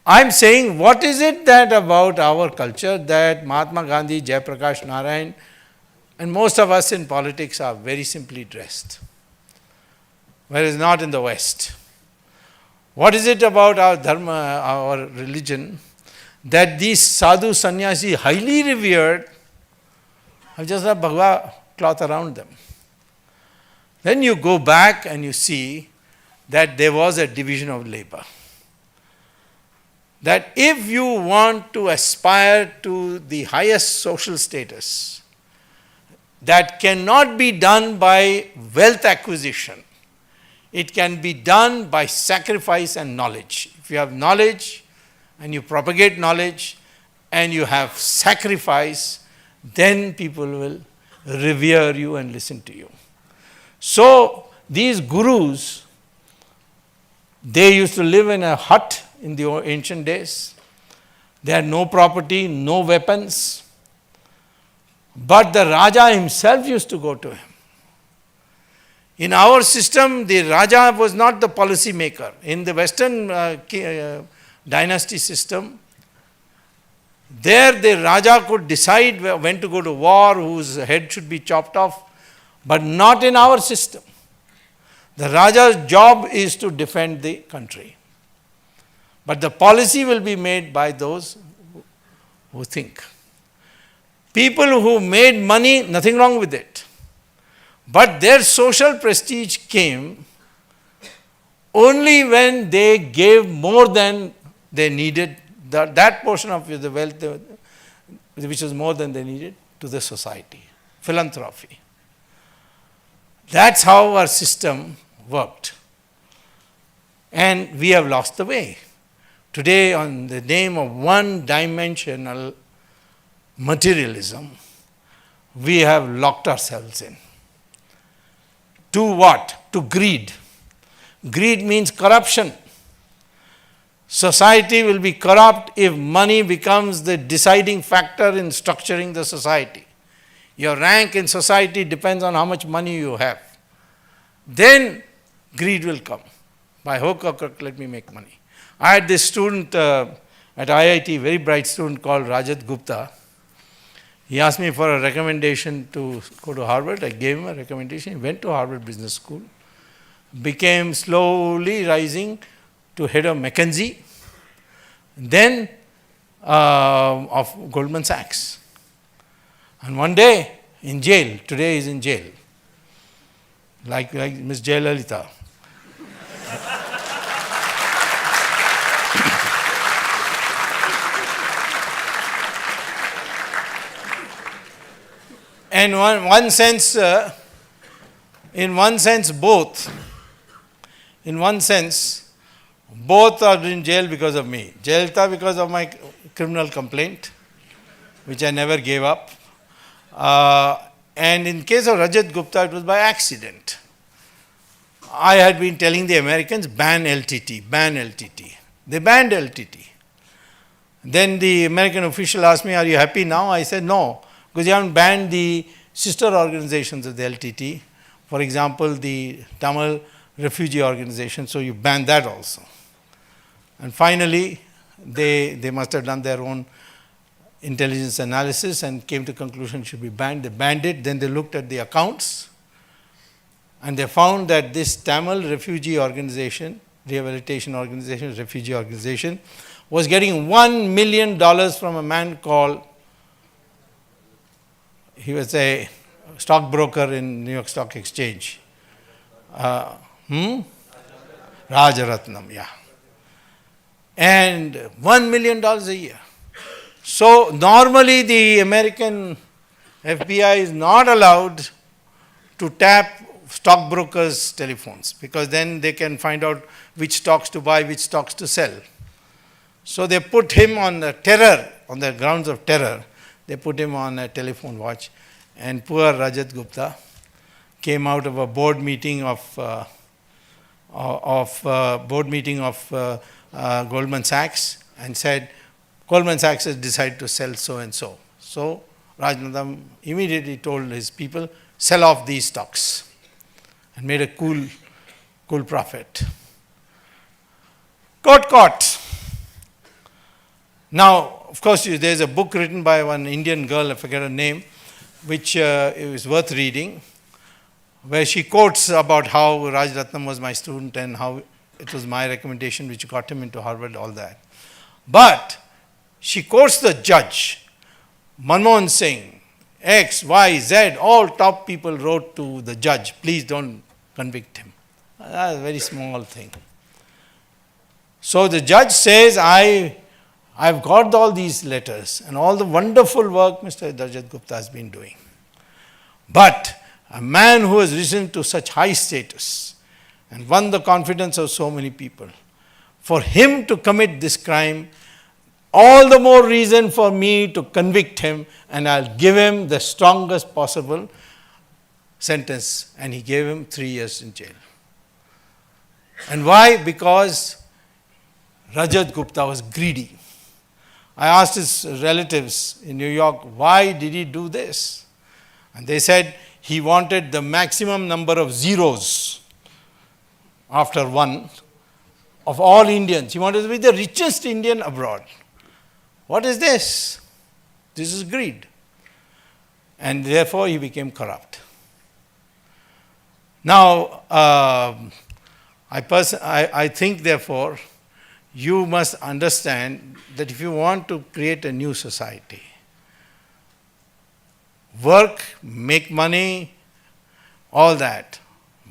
I'm saying, what is it that about our culture that Mahatma Gandhi, Jayaprakash Narayan, and most of us in politics are very simply dressed, whereas not in the West? What is it about our dharma, our religion, that these sadhu sannyasi, highly revered, have just a bhagwa cloth around them? Then you go back and you see that there was a division of labor. That if you want to aspire to the highest social status, that cannot be done by wealth acquisition. It can be done by sacrifice and knowledge. If you have knowledge and you propagate knowledge and you have sacrifice, then people will revere you and listen to you. So these gurus, they used to live in a hut in the ancient days. They had no property, no weapons. But the Raja himself used to go to him. In our system, the Raja was not the policy maker. In the Western dynasty system, there the Raja could decide when to go to war, whose head should be chopped off, but not in our system. The Raja's job is to defend the country. But the policy will be made by those who think. People who made money, nothing wrong with it. But their social prestige came only when they gave more than they needed, that portion of the wealth which was more than they needed, to the society. Philanthropy. That's how our system worked. And we have lost the way. Today, on the name of one-dimensional materialism, we have locked ourselves in. To what? To greed. Greed means corruption. Society will be corrupt if money becomes the deciding factor in structuring the society. Your rank in society depends on how much money you have. Then greed will come. By hook or crook, let me make money. I had this student at IIT, very bright student called Rajat Gupta. He asked me for a recommendation to go to Harvard. I gave him a recommendation. He went to Harvard Business School, became slowly rising to head of McKinsey, then of Goldman Sachs. And one day in jail, today he's in jail, like Ms. Jayalalitha. And in one sense, both are in jail because of me. Jayalalitha because of my criminal complaint, which I never gave up. And in case of Rajat Gupta, it was by accident. I had been telling the Americans, ban LTT, ban LTT. They banned LTT. Then the American official asked me, are you happy now? I said, no, because you haven't banned the sister organizations of the LTT. For example, the Tamil refugee organization, so you banned that also. And finally, they must have done their own intelligence analysis and came to conclusion it should be banned. They banned it. Then they looked at the accounts and they found that this Tamil refugee organization, rehabilitation organization, refugee organization, was getting $1 million from a man called, he was a stockbroker in New York Stock Exchange. Rajaratnam, yeah. And $1 million a year. So normally the American FBI is not allowed to tap stockbrokers' telephones because then they can find out which stocks to buy, which stocks to sell. So they put him on the terror, on the grounds of terror, they put him on a telephone watch. And poor Rajat Gupta came out of a board meeting of Goldman Sachs and said, Goldman Sachs has decided to sell so and so. So Rajanathan immediately told his people, sell off these stocks, and made a cool profit. Got caught. Now, of course, there's a book written by one Indian girl, I forget her name, which is worth reading, where she quotes about how Rajaratnam was my student and how it was my recommendation which got him into Harvard, all that. But she quotes the judge, Manmohan Singh, X, Y, Z, all top people wrote to the judge, please don't convict him. That's a very small thing. So the judge says, I've got all these letters and all the wonderful work Mr. Rajat Gupta has been doing. But a man who has risen to such high status and won the confidence of so many people, for him to commit this crime, all the more reason for me to convict him, and I'll give him the strongest possible sentence. And he gave him 3 years in jail. And why? Because Rajat Gupta was greedy. I asked his relatives in New York, why did he do this? And they said he wanted the maximum number of zeros after one of all Indians. He wanted to be the richest Indian abroad. What is this? This is greed. And therefore he became corrupt. Now, I think therefore, you must understand that if you want to create a new society, work, make money, all that,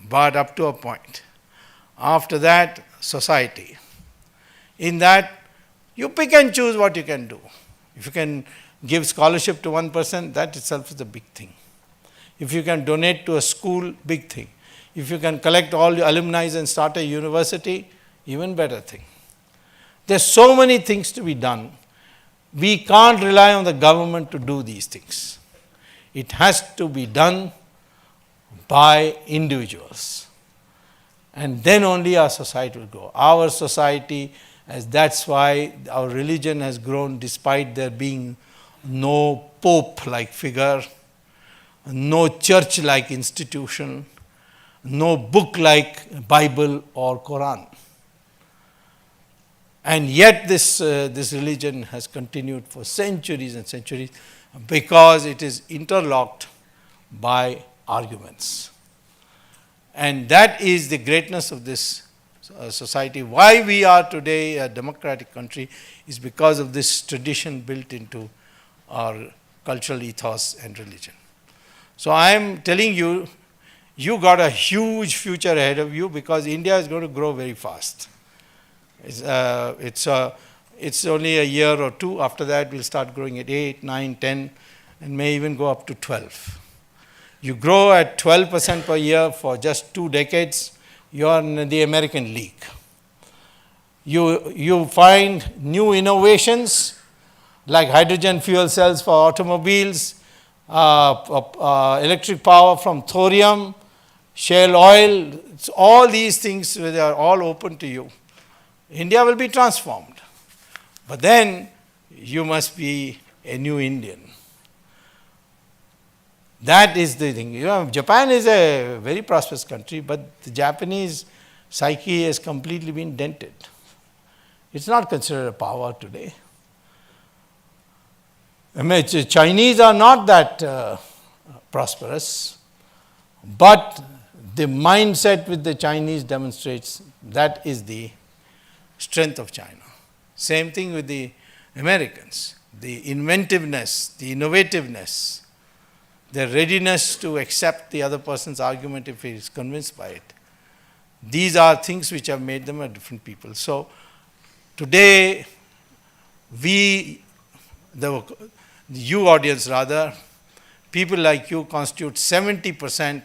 but up to a point. After that, society. In that, you pick and choose what you can do. If you can give scholarship to one person, that itself is a big thing. If you can donate to a school, big thing. If you can collect all your alumni and start a university, even better thing. There's so many things to be done. We can't rely on the government to do these things. It has to be done by individuals. And then only our society will grow. Our society, as that's why our religion has grown despite there being no pope-like figure, no church-like institution, no book like Bible or Quran. And yet this religion has continued for centuries and centuries because it is interlocked by arguments. And that is the greatness of this society. Why we are today a democratic country is because of this tradition built into our cultural ethos and religion. So I am telling you, you got a huge future ahead of you because India is going to grow very fast. It's only a year or two. After that, we'll start growing at 8, 9, 10, and may even go up to 12. You grow at 12% per year for just 2 decades, you're in the American league. You find new innovations like hydrogen fuel cells for automobiles, electric power from thorium, shale oil, all these things, they are all open to you. India will be transformed. But then you must be a new Indian. That is the thing. You know, Japan is a very prosperous country, but the Japanese psyche has completely been dented. It's not considered a power today. I mean, Chinese are not that prosperous, but the mindset with the Chinese demonstrates that is the strength of China. Same thing with the Americans. The inventiveness, the innovativeness, their readiness to accept the other person's argument if he is convinced by it. These are things which have made them a different people. So today, you audience rather, people like you constitute 70%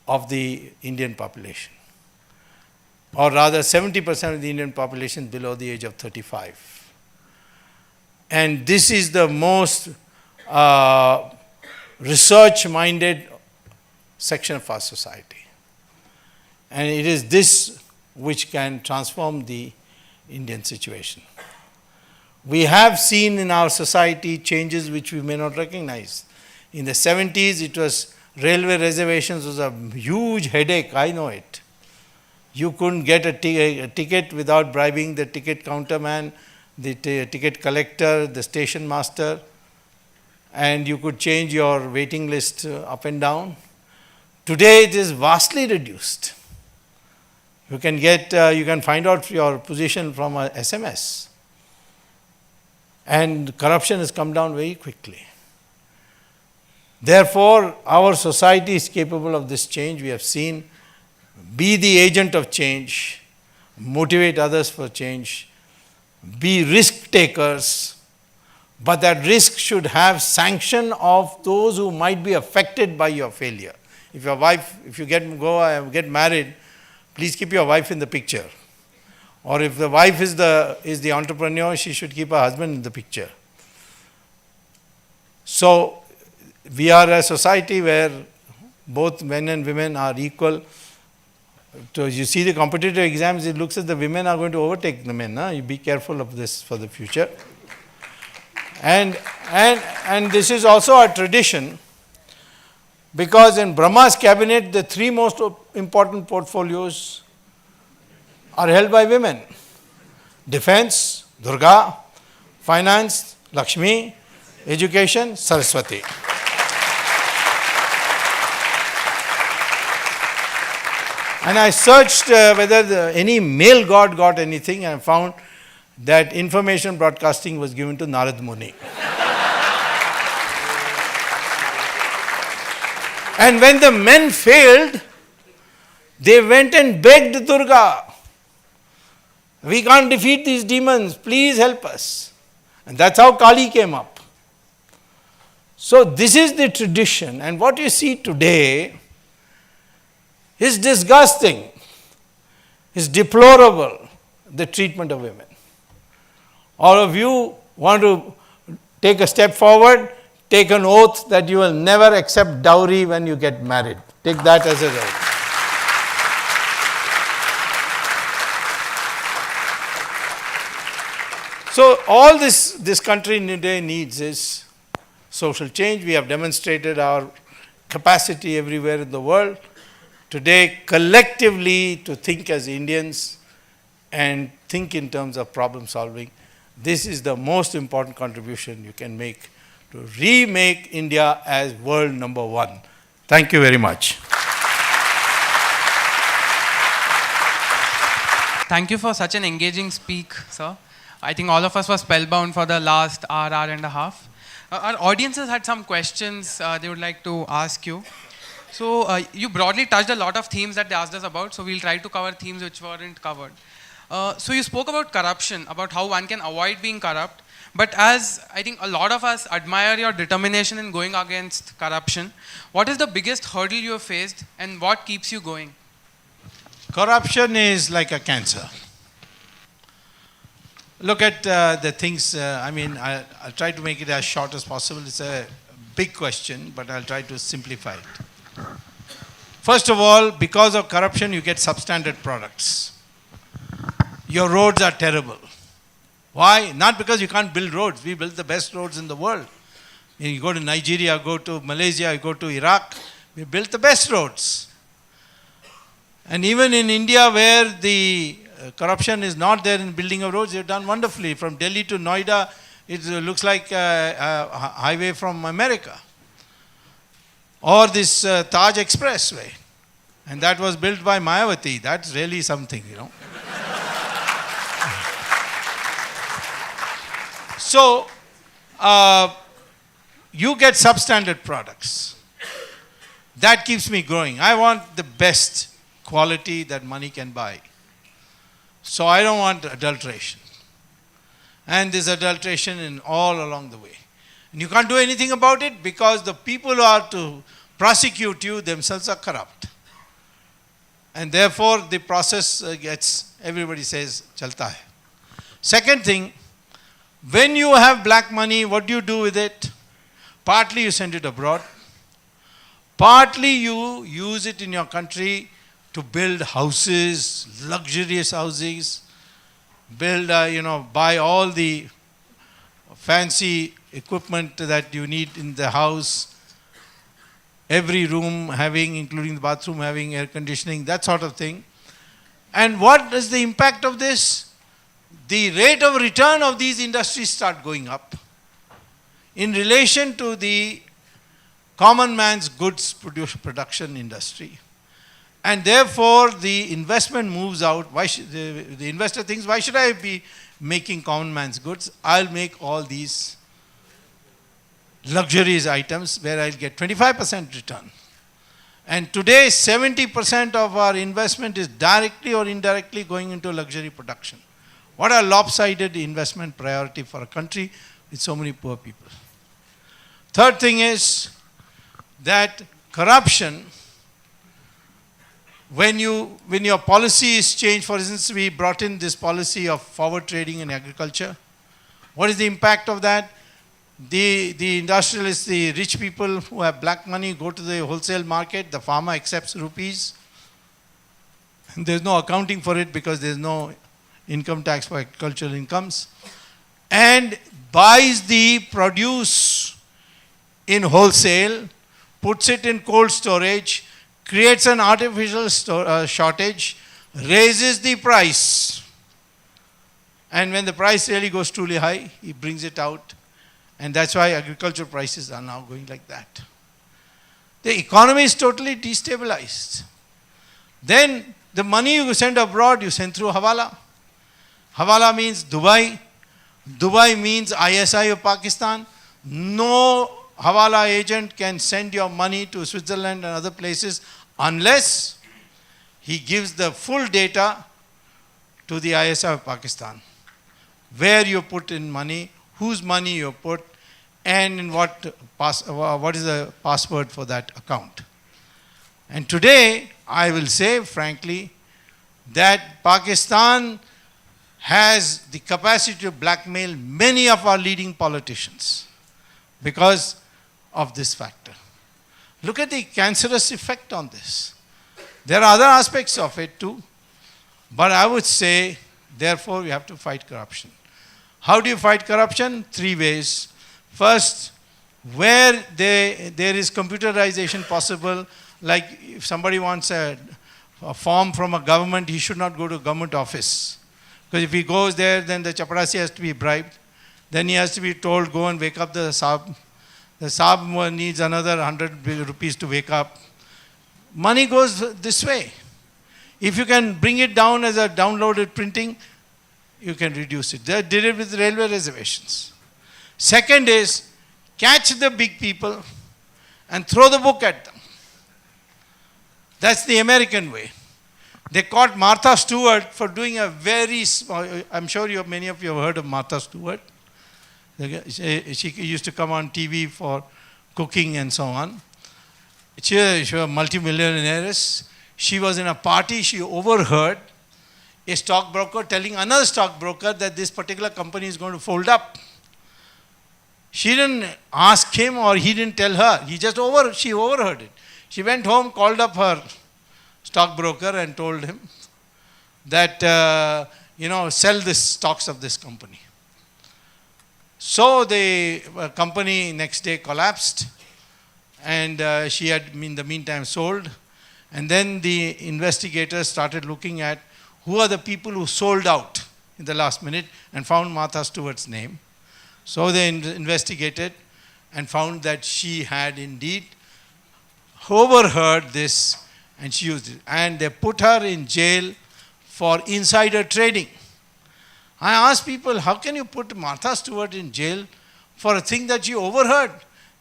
of the Indian population. Or rather 70% of the Indian population below the age of 35. And this is the most research-minded section of our society. And it is this which can transform the Indian situation. We have seen in our society changes which we may not recognize. In the 70s, it was railway reservations was a huge headache, I know it. You couldn't get a ticket without bribing the ticket counter man, the ticket collector, the station master, and you could change your waiting list up and down. Today it is vastly reduced. You can find out your position from a SMS. And corruption has come down very quickly. Therefore, our society is capable of this change. We have seen, be the agent of change, motivate others for change, be risk takers, but that risk should have sanction of those who might be affected by your failure. If you get married, please keep your wife in the picture. Or if the wife is the entrepreneur, she should keep her husband in the picture. So we are a society where both men and women are equal. So you see the competitive exams, it looks as the women are going to overtake the men. You be careful of this for the future. And this is also a tradition, because in Brahma's cabinet, the three most important portfolios are held by women: defense, Durga; finance, Lakshmi; education, Saraswati. And I searched whether any male god got anything, and I found that information broadcasting was given to Narad Muni. And when the men failed, they went and begged Durga, "We can't defeat these demons, please help us." And that's how Kali came up. So this is the tradition, and what you see today is disgusting, is deplorable, the treatment of women. All of you want to take a step forward, take an oath that you will never accept dowry when you get married. Take that as a oath. So all this country today needs is social change. We have demonstrated our capacity everywhere in the world. Today, collectively, to think as Indians and think in terms of problem solving, this is the most important contribution you can make to remake India as world number one. Thank you very much. Thank you for such an engaging speak, sir. I think all of us were spellbound for the last hour and a half. Our audiences had some questions they would like to ask you. So you broadly touched a lot of themes that they asked us about, so we'll try to cover themes which weren't covered. So you spoke about corruption, about how one can avoid being corrupt, but as I think a lot of us admire your determination in going against corruption, what is the biggest hurdle you have faced and what keeps you going? Corruption is like a cancer. Look at the things, I'll try to make it as short as possible. It's a big question, but I'll try to simplify it. First of all, because of corruption, you get substandard products. Your roads are terrible. Why? Not because you can't build roads. We build the best roads in the world. You go to Nigeria, go to Malaysia, go to Iraq, we built the best roads. And even in India, where the corruption is not there in building of roads, they've done wonderfully. From Delhi to Noida, it looks like a highway from America. Or this Taj Expressway. And that was built by Mayawati. That's really something, So, you get substandard products. That keeps me growing. I want the best quality that money can buy. So I don't want adulteration. And there's adulteration in all along the way. And you can't do anything about it because the people who are to prosecute you themselves are corrupt. And therefore the process everybody says, chalta hai. Second thing, when you have black money, what do you do with it? Partly you send it abroad. Partly you use it in your country to build houses, luxurious houses, build, buy all the fancy equipment that you need in the house, every room having, including the bathroom, having air conditioning, that sort of thing. And what is the impact of this? The rate of return of these industries start going up in relation to the common man's goods production industry. And therefore, the investment moves out. The investor thinks, why should I be making common man's goods? I'll make all these luxurious items where I'll get 25% return. And today, 70% of our investment is directly or indirectly going into luxury production. What a lopsided investment priority for a country with so many poor people. Third thing is that corruption when your policy is changed, for instance, we brought in this policy of forward trading in agriculture. What is the impact of that? The industrialists, the rich people who have black money go to the wholesale market, the farmer accepts rupees. There's no accounting for it because there's no income tax for agricultural incomes. And buys the produce in wholesale, puts it in cold storage, creates an artificial shortage, raises the price. And when the price really goes truly high, he brings it out. And that's why agricultural prices are now going like that. The economy is totally destabilized. Then the money you send abroad, you send through Hawala. Hawala means Dubai. Dubai means ISI of Pakistan. No Hawala agent can send your money to Switzerland and other places unless he gives the full data to the ISI of Pakistan. Where you put in money, whose money you put, and in what is the password for that account. And today, I will say frankly, that Pakistan has the capacity to blackmail many of our leading politicians because of this factor. Look at the cancerous effect on this. There are other aspects of it too, but I would say, therefore, we have to fight corruption. How do you fight corruption? 3 ways. First, where there is computerization possible, like if somebody wants a form from a government, he should not go to a government office. Because if he goes there, then the chaparasi has to be bribed. Then he has to be told, go and wake up the Saab. The Saab needs another 100 rupees to wake up. Money goes this way. If you can bring it down as a downloaded printing, you can reduce it. They did it with railway reservations. Second is, catch the big people and throw the book at them. That's the American way. They caught Martha Stewart for doing a very small, I'm sure many of you have heard of Martha Stewart. She used to come on TV for cooking and so on. She was a multimillionaire. She was in a party, she overheard a stockbroker telling another stockbroker that this particular company is going to fold up. She didn't ask him or he didn't tell her. She overheard it. She went home, called up her stockbroker and told him that, sell the stocks of this company. So the company next day collapsed and she had in the meantime sold. And then the investigators started looking at who are the people who sold out in the last minute and found Martha Stewart's name. So they investigated and found that she had indeed overheard this and she used it. And they put her in jail for insider trading. I asked people, how can you put Martha Stewart in jail for a thing that she overheard?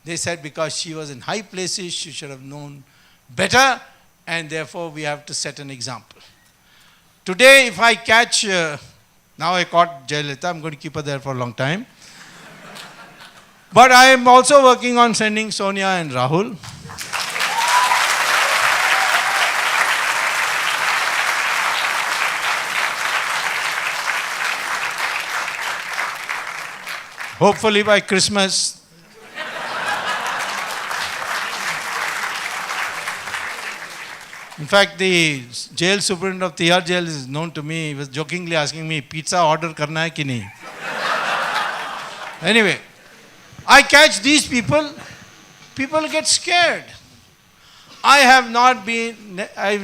They said because she was in high places, she should have known better, and therefore we have to set an example. Today, if I catch, now I caught Jayalalitha, I'm going to keep her there for a long time. But I am also working on sending Sonia and Rahul. Hopefully by Christmas. In fact, the jail superintendent of Tihar jail is known to me. He was jokingly asking me, pizza order karna hai ki nahi? Anyway, I catch these people, people get scared. I've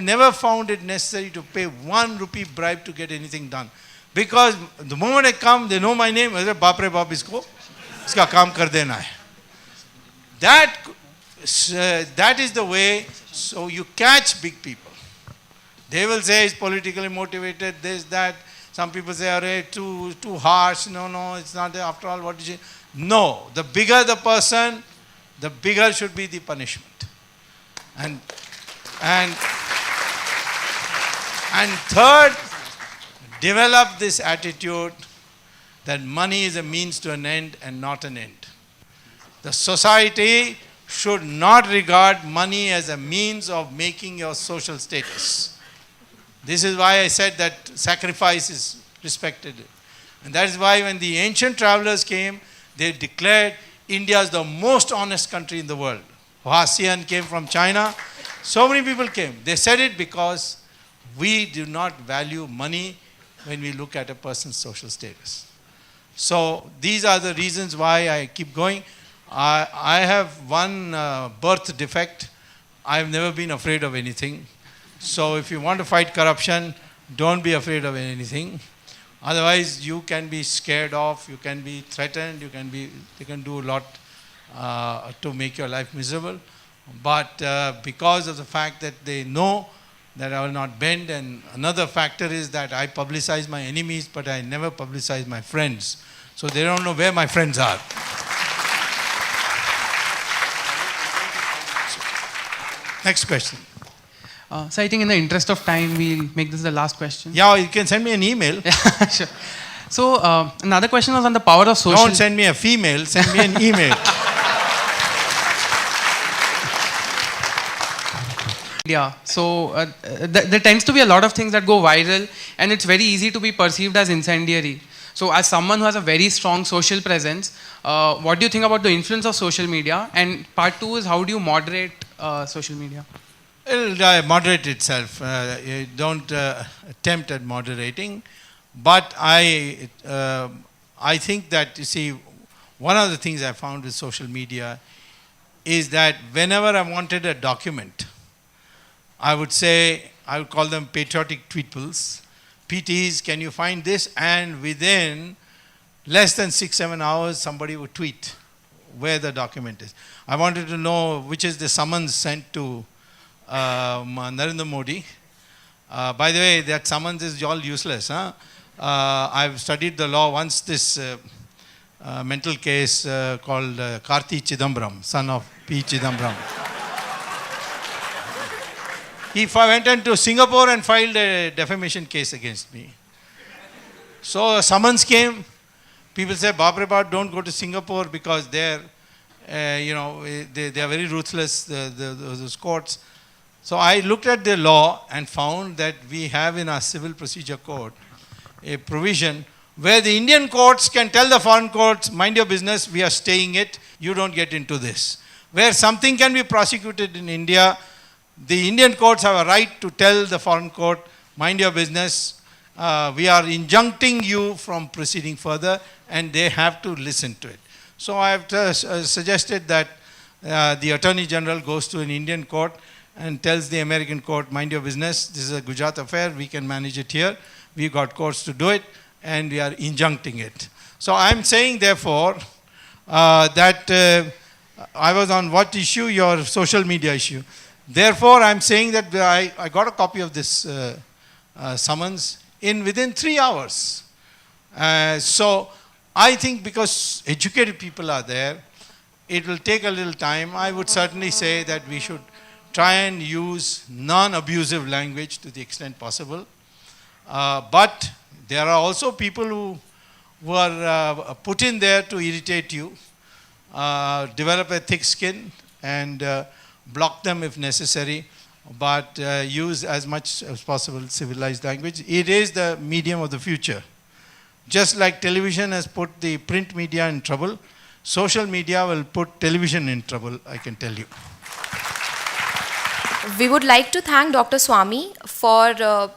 never found it necessary to pay 1 rupee bribe to get anything done. Because the moment I come, they know my name. I say, Baap re baap, iska kaam kar dena hai. That is the way. So you catch big people. They will say it's politically motivated, this, that. Some people say, arey, too harsh. No, it's not. After all, what is it? No. The bigger the person, the bigger should be the punishment. And third, develop this attitude that money is a means to an end and not an end. The society should not regard money as a means of making your social status. This is why I said that sacrifice is respected. And that is why when the ancient travelers came, they declared India is the most honest country in the world. Hsian came from China. So many people came. They said it because we do not value money when we look at a person's social status. So these are the reasons why I keep going. I have one birth defect. I've never been afraid of anything. So if you want to fight corruption, don't be afraid of anything. Otherwise, you can be scared off, you can be threatened, they can do a lot to make your life miserable. But because of the fact that they know that I will not bend, and another factor is that I publicize my enemies, but I never publicize my friends. So they don't know where my friends are. Next question. So I think in the interest of time, we'll make this the last question. Yeah, you can send me an email. Sure. So another question was on the power of social... Don't send me a female, send me an email. Yeah, so there tends to be a lot of things that go viral, and it's very easy to be perceived as incendiary. So as someone who has a very strong social presence, what do you think about the influence of social media? And part two is, how do you moderate social media? It'll moderate itself. You don't attempt at moderating. But I think that, you see, one of the things I found with social media is that whenever I wanted a document, I would call them patriotic tweetbles. PTs, can you find this? And within less than 6-7 hours, somebody would tweet where the document is. I wanted to know which is the summons sent to Narendra Modi. By the way, that summons is all useless. Huh? I've studied the law once. This mental case called Karti Chidambaram, son of P. Chidambaram. He went into Singapore and filed a defamation case against me. So a summons came. People say, Babre, don't go to Singapore because they're, they are very ruthless, those courts. So I looked at the law and found that we have in our Civil Procedure Code a provision where the Indian courts can tell the foreign courts, mind your business, we are staying it, you don't get into this. Where something can be prosecuted in India, the Indian courts have a right to tell the foreign court, mind your business, we are injuncting you from proceeding further, and they have to listen to it. So I have suggested that the Attorney General goes to an Indian court and tells the American court, mind your business, this is a Gujarat affair, we can manage it here, we've got courts to do it, and we are injuncting it. So I'm saying, therefore, that I was on what issue? Your social media issue. Therefore, I'm saying that I got a copy of this summons within 3 hours. So I think because educated people are there, it will take a little time. I would certainly say that we should try and use non-abusive language to the extent possible. But there are also people who are put in there to irritate you, develop a thick skin, and block them if necessary, but use as much as possible civilized language. It is the medium of the future. Just like television has put the print media in trouble, social media will put television in trouble, I can tell you. We would like to thank Dr. Swami for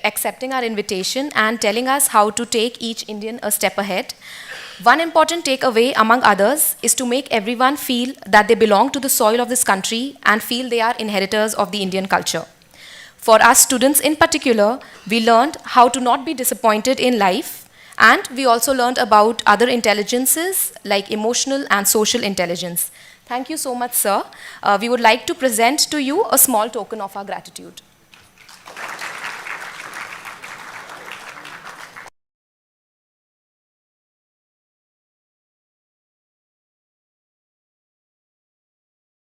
accepting our invitation and telling us how to take each Indian a step ahead. One important takeaway, among others, is to make everyone feel that they belong to the soil of this country and feel they are inheritors of the Indian culture. For us students in particular, we learned how to not be disappointed in life, and we also learned about other intelligences like emotional and social intelligence. Thank you so much, sir. We would like to present to you a small token of our gratitude.